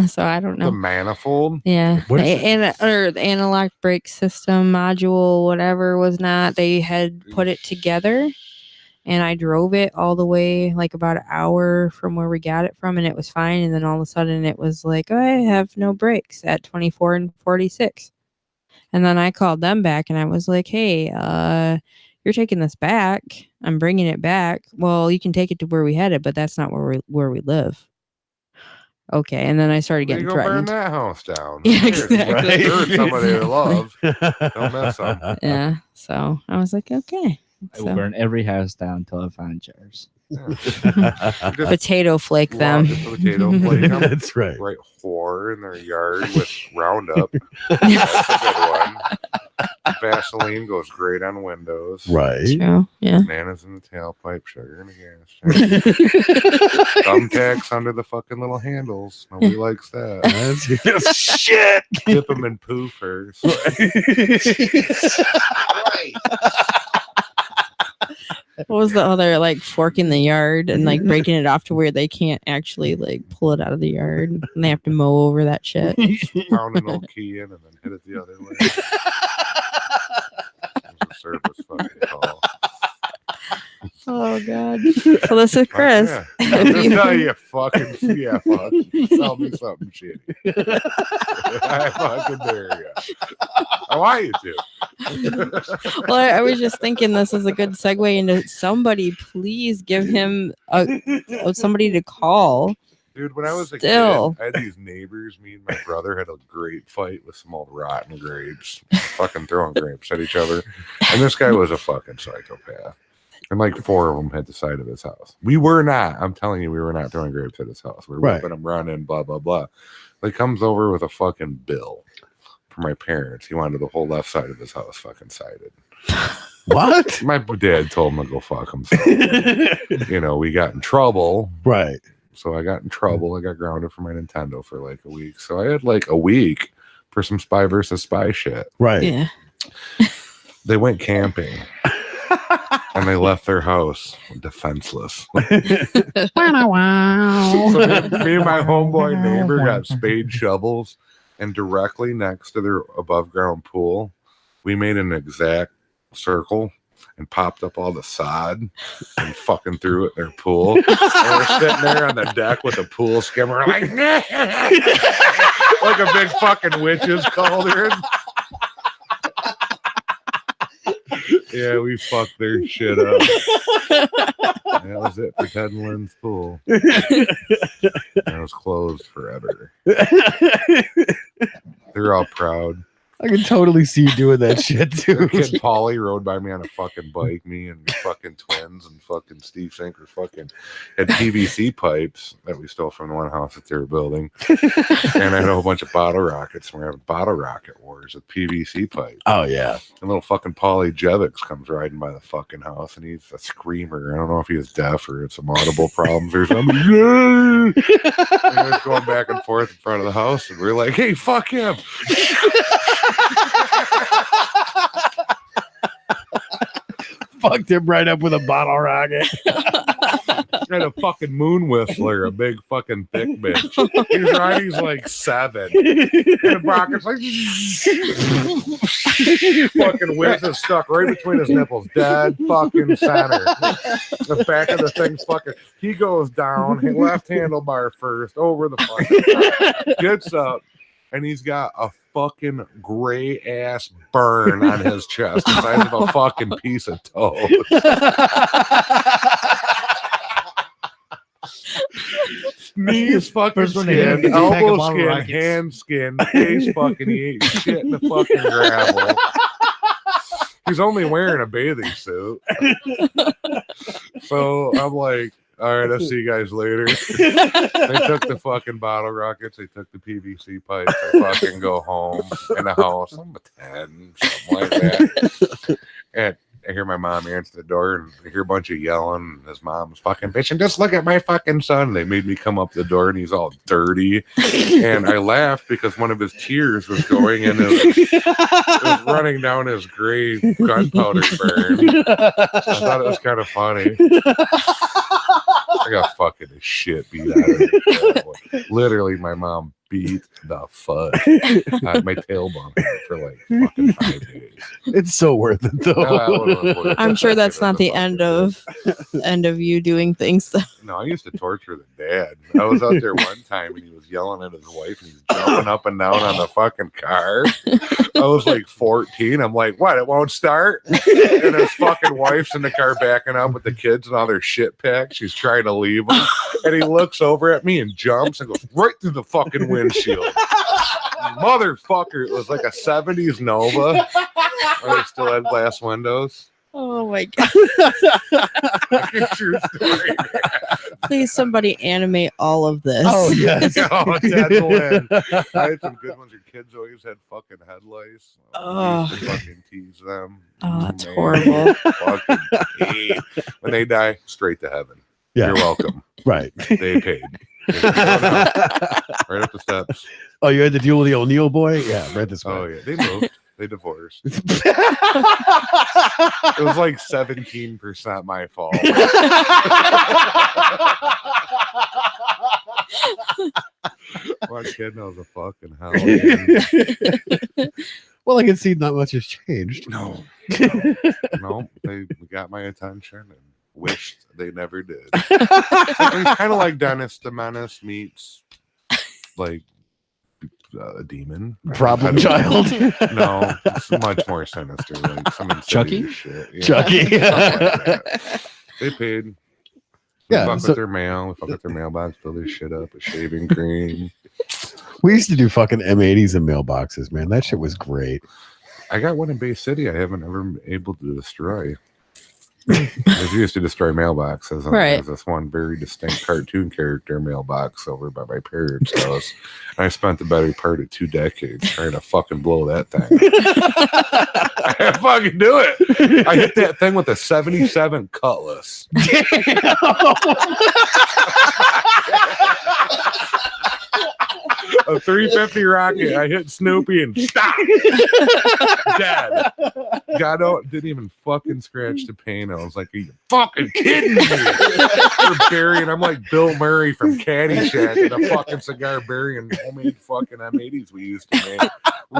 so I don't know. The manifold? Yeah, What is or the analog brake system module, whatever was not. They had put it together, and I drove it all the way like about an hour from where we got it from, and it was fine. And then all of a sudden, it was like, oh, I have no brakes at 24 and 46. And then I called them back, and I was like, hey, you're taking this back. I'm bringing it back. Well, you can take it to where we had it, but that's not where we live. Okay, and then I started You getting go burn threatened. that house down. Yeah, Cheers. exactly. Hurt somebody to love. Don't mess them. Yeah, so I was like, okay. I will So, burn every house down until I find chairs. Just potato flake them. just potato flake 'em. That's right. Right whore in their yard with Roundup. That's a good one. Vaseline goes great on windows. Right. True. Yeah. Bananas in the tailpipe, sugar in the gas tank. Thumbtacks under the fucking little handles. Nobody likes that. That's shit. Dip them in poo first. What was the other like fork in the yard and like breaking it off to where they can't actually like pull it out of the yard and they have to mow over that shit. Pound an old key in and then hit it the other way. It was a service fucking call. Oh god. So this is Chris. Yeah. Just tell you fucking fuck. Tell me something shitty. I fucking dare you. I want you to. Well, I was just thinking this is a good segue into somebody please give him somebody to call Dude, when I was a Still. kid, I had these neighbors. Me and my brother had a grape fight with some old rotten grapes, fucking throwing grapes at each other. And this guy was a fucking psychopath. And like 4 of them hit the side of his house. We were not. I'm telling you, we were not throwing grapes at his house. We were whipping him, running, blah blah blah. He comes over with a fucking bill for my parents. He wanted the whole left side of his house fucking sided. What? My dad told him to go fuck himself. We got in trouble. Right. So I got in trouble. I got grounded for my Nintendo for like a week. So I had like a week for some Spy versus Spy shit. Right. Yeah. They went camping and they left their house defenseless. So me and my homeboy neighbor got spade shovels, and directly next to their above ground pool, we made an exact circle and popped up all the sod and fucking threw it in their pool. And we're sitting there on the deck with a pool skimmer like a big fucking witch's cauldron. Yeah, we fucked their shit up. That was it for Ted and Lynn's pool. It was closed forever. They're all proud. I can totally see you doing that shit too. Kid Polly rode by me on a fucking bike. Me and fucking twins and fucking Steve Sinker fucking had PVC pipes that we stole from the one house that they were building. And I had a whole bunch of bottle rockets. We're having bottle rocket wars with PVC pipes. Oh yeah. And little fucking Polly Jevics comes riding by the fucking house, and he's a screamer. I don't know if he was deaf or it's some audible problems or something. And we're going back and forth in front of the house, and we're like, "Hey, fuck him!" Fucked him right up with a bottle rocket. Had a fucking moon whistler, a big fucking thick bitch. He's riding, he's like 7. And the rocket's like fucking whiz is stuck right between his nipples, dead fucking center. The back of the thing's fucking. He goes down, left handlebar first, over the fucking. Gets up, and he's got a fucking gray ass burn on his chest, the size of a fucking piece of toast. Knees fucking skin, elbow skin, hand skin, face fucking, he ate shit in the fucking gravel. He's only wearing a bathing suit. So I'm like, all right, I'll see you guys later. They took the fucking bottle rockets. They took the PVC pipes. I fucking go home in the house. I'm a 10, something like that. And I hear my mom answer the door, and I hear a bunch of yelling. And his mom's fucking bitching, just look at my fucking son. They made me come up the door, and he's all dirty. And I laughed because one of his tears was going into it was running down his gray gunpowder burn. I thought it was kind of funny. I got fucking shit beat out of me. Literally, my mom beat the fuck. I had my tailbone for like fucking 5 days. It's so worth it though. I'm sure that's not the end of you doing things though. No, I used to torture the dad. I was out there one time and he was yelling at his wife and he's jumping up and down on the fucking car. I was like 14. I'm like, what? It won't start? And his fucking wife's in the car backing up with the kids and all their shit packed. She's trying to leave him. And he looks over at me and jumps and goes right through the fucking windshield. Motherfucker. It was like a 70s Nova. Where they still had glass windows. Oh my god. True story. Please somebody animate all of this. Oh yes. Oh, Ted Lynn. I had some good ones. Your kids always had fucking head lice. Oh. We used to fucking tease them. Oh, that's Man, horrible. Fucking paid. When they die, straight to heaven. Yeah. You're welcome. Right. They paid. Right up the steps. Oh, you had to deal with the O'Neill boy? Yeah, right this way. Oh yeah, they moved. They divorced. It was like 17% my fault. My kid knows a fucking hell. Well, I can see not much has changed. No, they got my attention and wished they never did. It's kind of like Dennis the Menace meets like a demon. Problem child. No, it's much more sinister. Like some Chucky? shit. Yeah, Chucky. something like that. They paid. Yeah, fuck so- with their mail. We fuck with their mailbox. Fill their shit up with shaving cream. We used to do fucking M80s in mailboxes, man. That shit was great. I got one in Bay City. I haven't ever been able to destroy. Because we used to destroy mailboxes. And Right. There's this one very distinct cartoon character mailbox over by my parents' house. And I spent the better part of 2 decades trying to fucking blow that thing. I can't fucking do it. I hit that thing with a 77 Cutlass. A 350 rocket. I hit Snoopy and stop. Dead. Got out, didn't even fucking scratch the paint. I was like, are you fucking kidding me? We're burying, I'm like Bill Murray from Caddyshack in a fucking cigar burying homemade fucking M80s we used to make.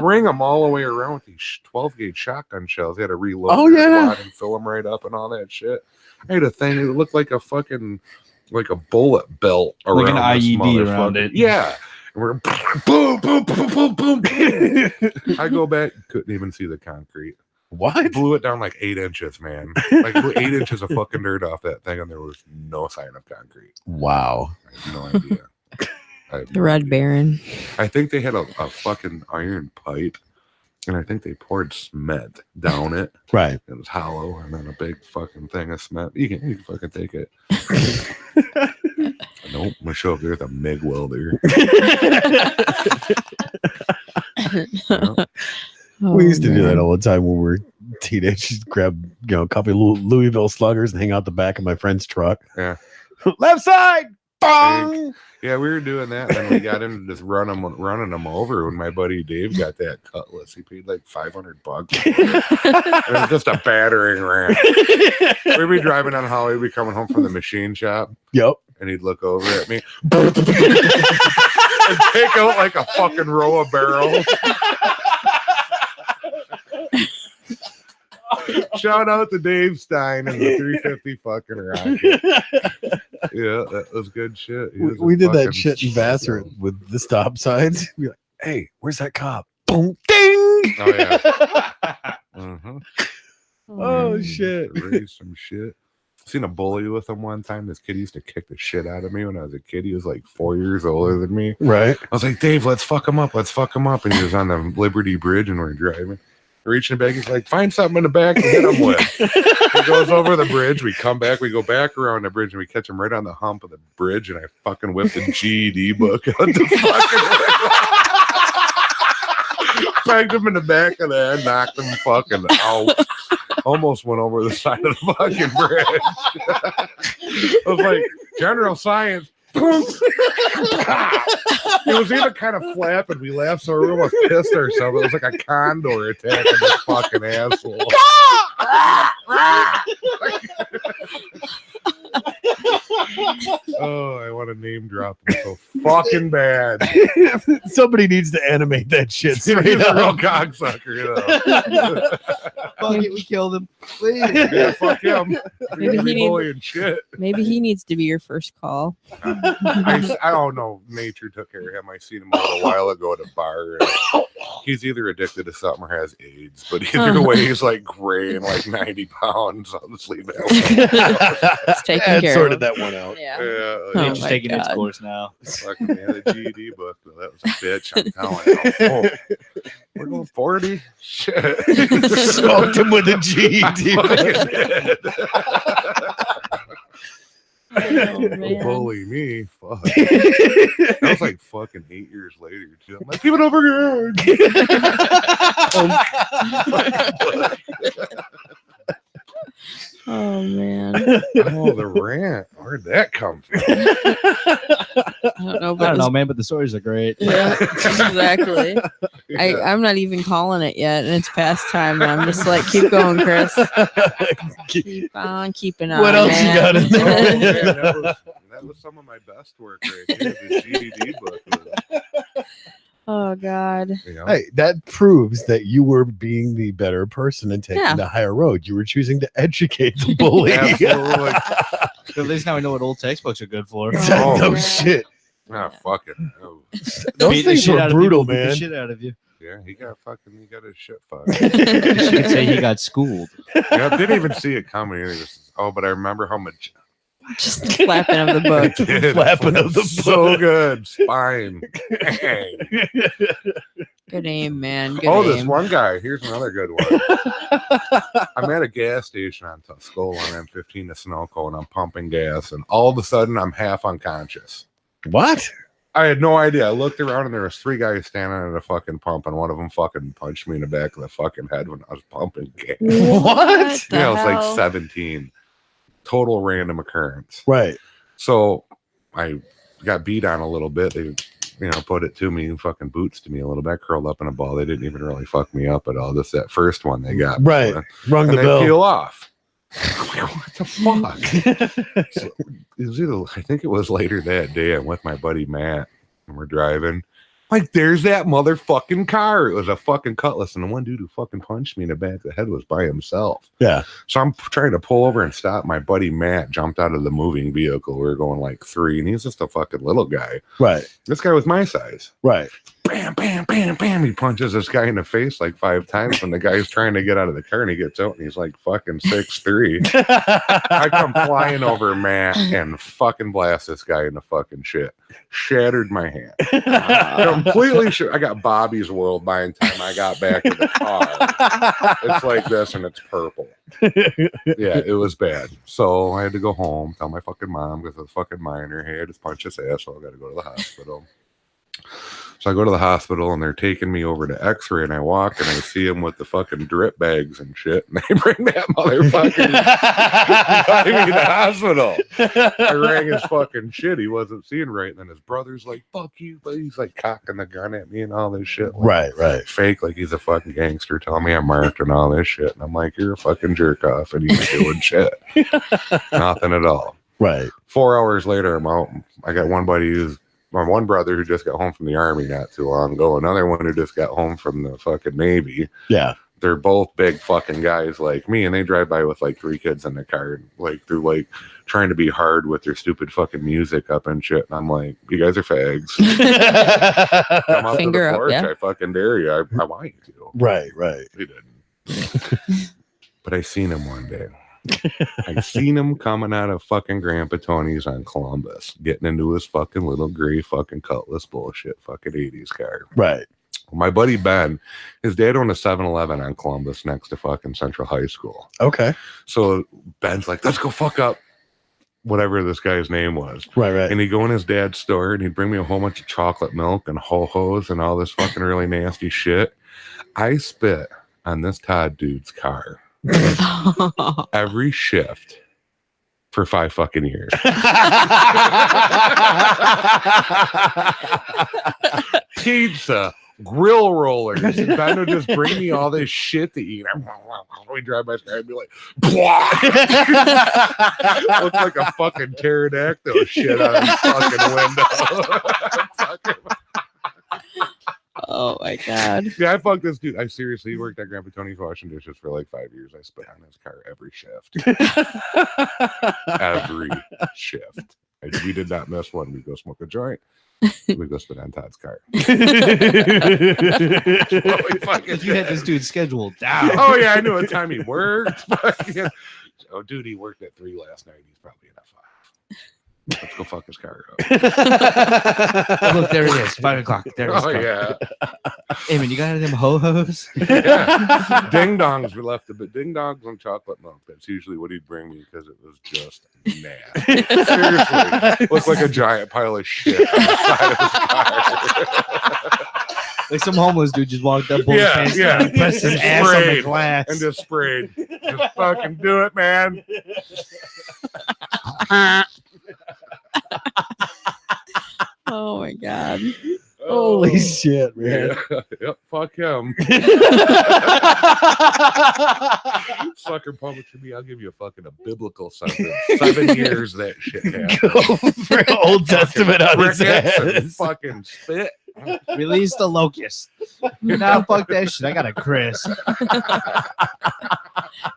Ring them all the way around with these 12 gauge shotgun shells. They had to reload and fill them right up and all that shit. I had a thing that looked like a fucking, like a bullet belt around Like an this IED around motherfucker. it. Yeah. And we're boom, boom, boom, boom, boom, boom. I go back, couldn't even see the concrete. What? Blew it down like 8 inches, man. Like blew 8 inches of fucking dirt off that thing, and there was no sign of concrete. Wow. I have no idea. I have The no Red idea. Baron. I think they had a fucking iron pipe, and I think they poured cement down it. Right. It was hollow, and then a big fucking thing of cement. You can fucking take it. Nope, I'm gonna show up there with a MIG welder. Yep. We used to do that man. all the time when we were teenagers. Grab, a couple of Louisville Sluggers and hang out the back of my friend's truck. Yeah. Left side. Bong! Yeah, we were doing that, and then we got into just running them over. When my buddy Dave got that Cutlass, he paid like $500. It was just a battering ram. We'd be driving on Holly, we'd be coming home from the machine shop, Yep. and he'd look over at me and take out like a fucking row of barrels. Shout out to Dave Stein and the 350 fucking rocket. Yeah, that was good shit. He was a We did that fucking shit in Vassar psycho. with the stop signs. Be like, hey, where's that cop? Boom, ding. Oh yeah. Uh-huh. Oh shit. Raise some shit. Seen a bully with him one time. This kid used to kick the shit out of me when I was a kid. He was like 4 years older than me. Right. I was like, Dave, let's fuck him up. Let's fuck him up. And he was on the Liberty Bridge and we're driving. Reaching back, he's like, find something in the back to hit him with. He goes over the bridge. We come back. We go back around the bridge and we catch him right on the hump of the bridge. And I fucking whipped a GED book out the fucking pegged him in the back of the head, knocked him fucking out. Almost went over the side of the fucking bridge. I was like, general science. It was even kind of flapping. We laughed so we almost pissed ourselves. It was like a condor attacking this fucking asshole. Oh, I want to name drop him so fucking bad. Somebody needs to animate that shit He's straight a real up. cocksucker, you know. Fuck it, we killed him. Please. Yeah, fuck him. Maybe He's he needs- bullying shit. Maybe he needs to be your first call. I don't know. Nature took care of him. I seen him a little while ago at a bar. And he's either addicted to something or has AIDS. But either way, he's like gray and like 90 pounds. I'll just leave that. It's taken And care sorted of. that one out. Yeah. Yeah, Oh like, Nature's my taking its God. course now. fucking man, the GED book. Though, that was a bitch. I'm telling you. Oh, we're going 40. Shit. Smoked him with a I GED. fucking did. Oh, man. Bully me. Fuck. That was like fucking 8 years later, too. I'm like, keep it over here. Oh man. Oh, the rant. Where'd that come from? I don't know, I but don't it know, was- man, but the stories are great. yeah, exactly. Yeah. I'm not even calling it yet, and it's past time. And I'm just like, keep going, Chris. Keep on keeping on. What else you man. got in Oh, there? man, that was some of my best work right there. The GED book. Oh God. You know? Hey, that proves that you were being the better person and taking Yeah. the higher road. You were choosing to educate the bully. Absolutely. At least now we know what old textbooks are good for. Oh, no man. shit. Ah, fuck it. Oh, Those Beat the things shit were out of brutal, people, beat the man. shit out of you. yeah, he got his shit fucked. You could say he got schooled. Yeah, didn't even see it coming. He was, oh, but I remember how much Just flapping of the book. Did. Flapping of the So book. good. Spine. Good aim, man. Good Oh, aim. this one guy. Here's another good one. I'm at a gas station on Tuscola on M15 to Sunoco, and I'm pumping gas, and all of a sudden I'm half unconscious. What? I had no idea. I looked around and there was 3 guys standing at a fucking pump, and one of them fucking punched me in the back of the fucking head when I was pumping gas. What? the Yeah, I was like hell? 17. Total random occurrence. Right. So I got beat on a little bit. They, put it to me and fucking boots to me a little bit. I curled up in a ball. They didn't even really fuck me up at all. Just that first one they got. Right. Rung And the they bell. peel off. I'm like, what the fuck? So, I think it was later that day. I'm with my buddy Matt, and we're driving. Like, there's that motherfucking car. It was a fucking Cutlass, and the one dude who fucking punched me in the back of the head was by himself. Yeah. So I'm trying to pull over and stop. My buddy Matt jumped out of the moving vehicle. We were going like 3, and he's just a fucking little guy. Right. This guy was my size. Right. Bam, bam, bam, bam. He punches this guy in the face like 5 times when the guy's trying to get out of the car, and he gets out, and he's like fucking 6'3". I come flying over Matt and fucking blast this guy in the fucking shit. Shattered my hand. Completely sure. I got Bobby's World by the time I got back to the car. It's like this, and it's purple. Yeah, it was bad. So I had to go home, tell my fucking mom because I was fucking minor. Hey, I just punched his ass, so I got to go to the hospital. So I go to the hospital, and they're taking me over to X-ray, and I walk, and I see him with the fucking drip bags and shit, and they bring that motherfucker to the hospital. I rang his fucking shit. He wasn't seeing right, and then his brother's like, "Fuck you," but he's like cocking the gun at me and all this shit. Like, Right. fake, like he's a fucking gangster, telling me I'm marked and all this shit, and I'm like, "You're a fucking jerk off," and he's doing shit. Nothing at all. Right. 4 hours later, I'm out. I got one brother who just got home from the army not too long ago. Another one who just got home from the fucking Navy. Yeah. They're both big fucking guys like me, and they drive by with like 3 kids in the car. Like, they're like trying to be hard with their stupid fucking music up and shit. And I'm like, you guys are fags. Come up Finger to the up, porch. yeah. I fucking dare you. I want you to. Right. He didn't. But I seen him one day. I seen him coming out of fucking Grandpa Tony's on Columbus, getting into his fucking little gray fucking Cutlass bullshit fucking 80s car. Right. My buddy Ben, his dad owned a 7-Eleven on Columbus next to fucking Central High School. Okay. So Ben's like, let's go fuck up whatever this guy's name was. Right. And he'd go in his dad's store, and he'd bring me a whole bunch of chocolate milk and ho-hos and all this fucking really nasty shit. I spit on this Todd dude's car every shift for 5 fucking years. Pizza, grill rollers. Ben would just bring me all this shit to eat. We drive by his car and be like, look like a fucking pterodactyl shit out of his fucking window. Oh my god. Yeah, I fucked this dude. I seriously worked at Grandpa Tony's washing dishes for like 5 years. I spit on his car every shift. Every shift. We did not miss one. We go smoke a joint. We go spit on Todd's car. If you had this dude scheduled down. Oh yeah, I knew what time he worked. Oh dude, he worked at 3 last night. He's probably in a 5. Let's go fuck his car up. Look, there it is. 5 o'clock. There it is. Yeah. Hey man, you got any of them ho-hos? Yeah. Ding dongs were left a bit. Ding dongs and chocolate milk. That's usually what he'd bring me because it was just nasty. Seriously. Looked like a giant pile of shit on the side of his car. Like some homeless dude just walked up, pulled his pants down, and pressed his ass on the glass. And just sprayed. Just fucking do it, man. Oh my god. Holy shit, man. Yeah. Yep, fuck him. Sucker puppet to me, I'll give you a biblical sentence. 7 years that shit happened. Go for Old Testament on his Crickets and ass. fucking spit. Release the locust. Now fuck that shit. I got a Chris.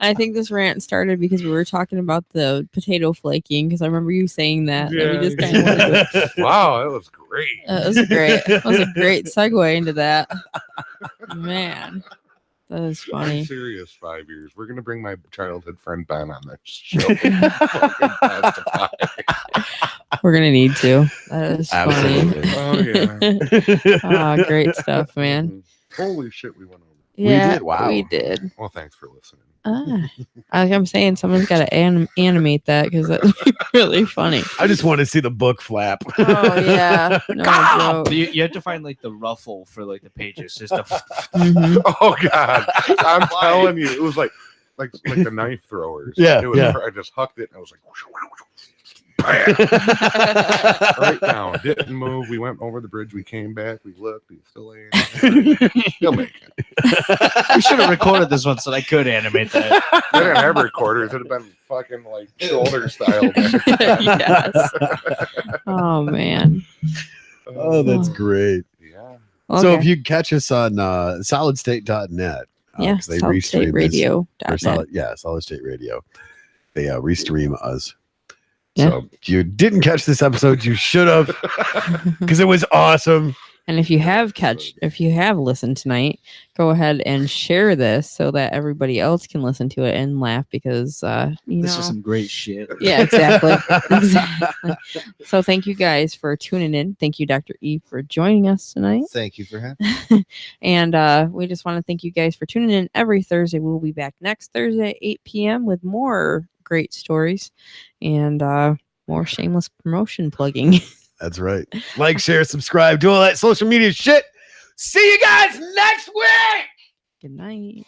I think this rant started because we were talking about the potato flaking because I remember you saying that. And we just kind of wanted to, Wow, that was great. that was a great segue into that. Man. That is I'm funny. serious. 5 years. We're gonna bring my childhood friend Ben on this show. Fucking testify. We're gonna need to. That is Absolutely. funny. Oh, great stuff, man. Mhm. Holy shit, we went over. Yeah, did, wow. we did. Well, thanks for listening. I'm saying someone's got to animate that because that's really funny. I just want to see the book flap. Oh yeah, no joke. You have to find like the ruffle for like the pages, just a Mhm. Oh God, I'm telling you, it was like the knife throwers. Yeah, it was. yeah. I just hucked it, and I was like, bam, right down. Didn't move. We went over the bridge. We came back. We looked. He's still laying. He'll make it. We should have recorded this one so I could animate that. I didn't have recorders. It'd have been fucking like shoulder style. Yes. Oh man. Oh, that's great. Yeah. So Okay. if you catch us on solidstate.net, Yeah, 'cause they Solid restream State this- Radio. or Solid State Radio. They restream us. Yeah. So if you didn't catch this episode, you should have, because it was awesome. And if you have listened tonight, go ahead and share this so that everybody else can listen to it and laugh because This is some great shit. Yeah, exactly. Exactly. So thank you guys for tuning in. Thank you, Dr. E, for joining us tonight. Thank you for having me. And we just want to thank you guys for tuning in every Thursday. We'll be back next Thursday at 8 p.m. with more great stories and more shameless promotion plugging. That's right. Like, share, subscribe, do all that social media shit. See you guys next week. Good night.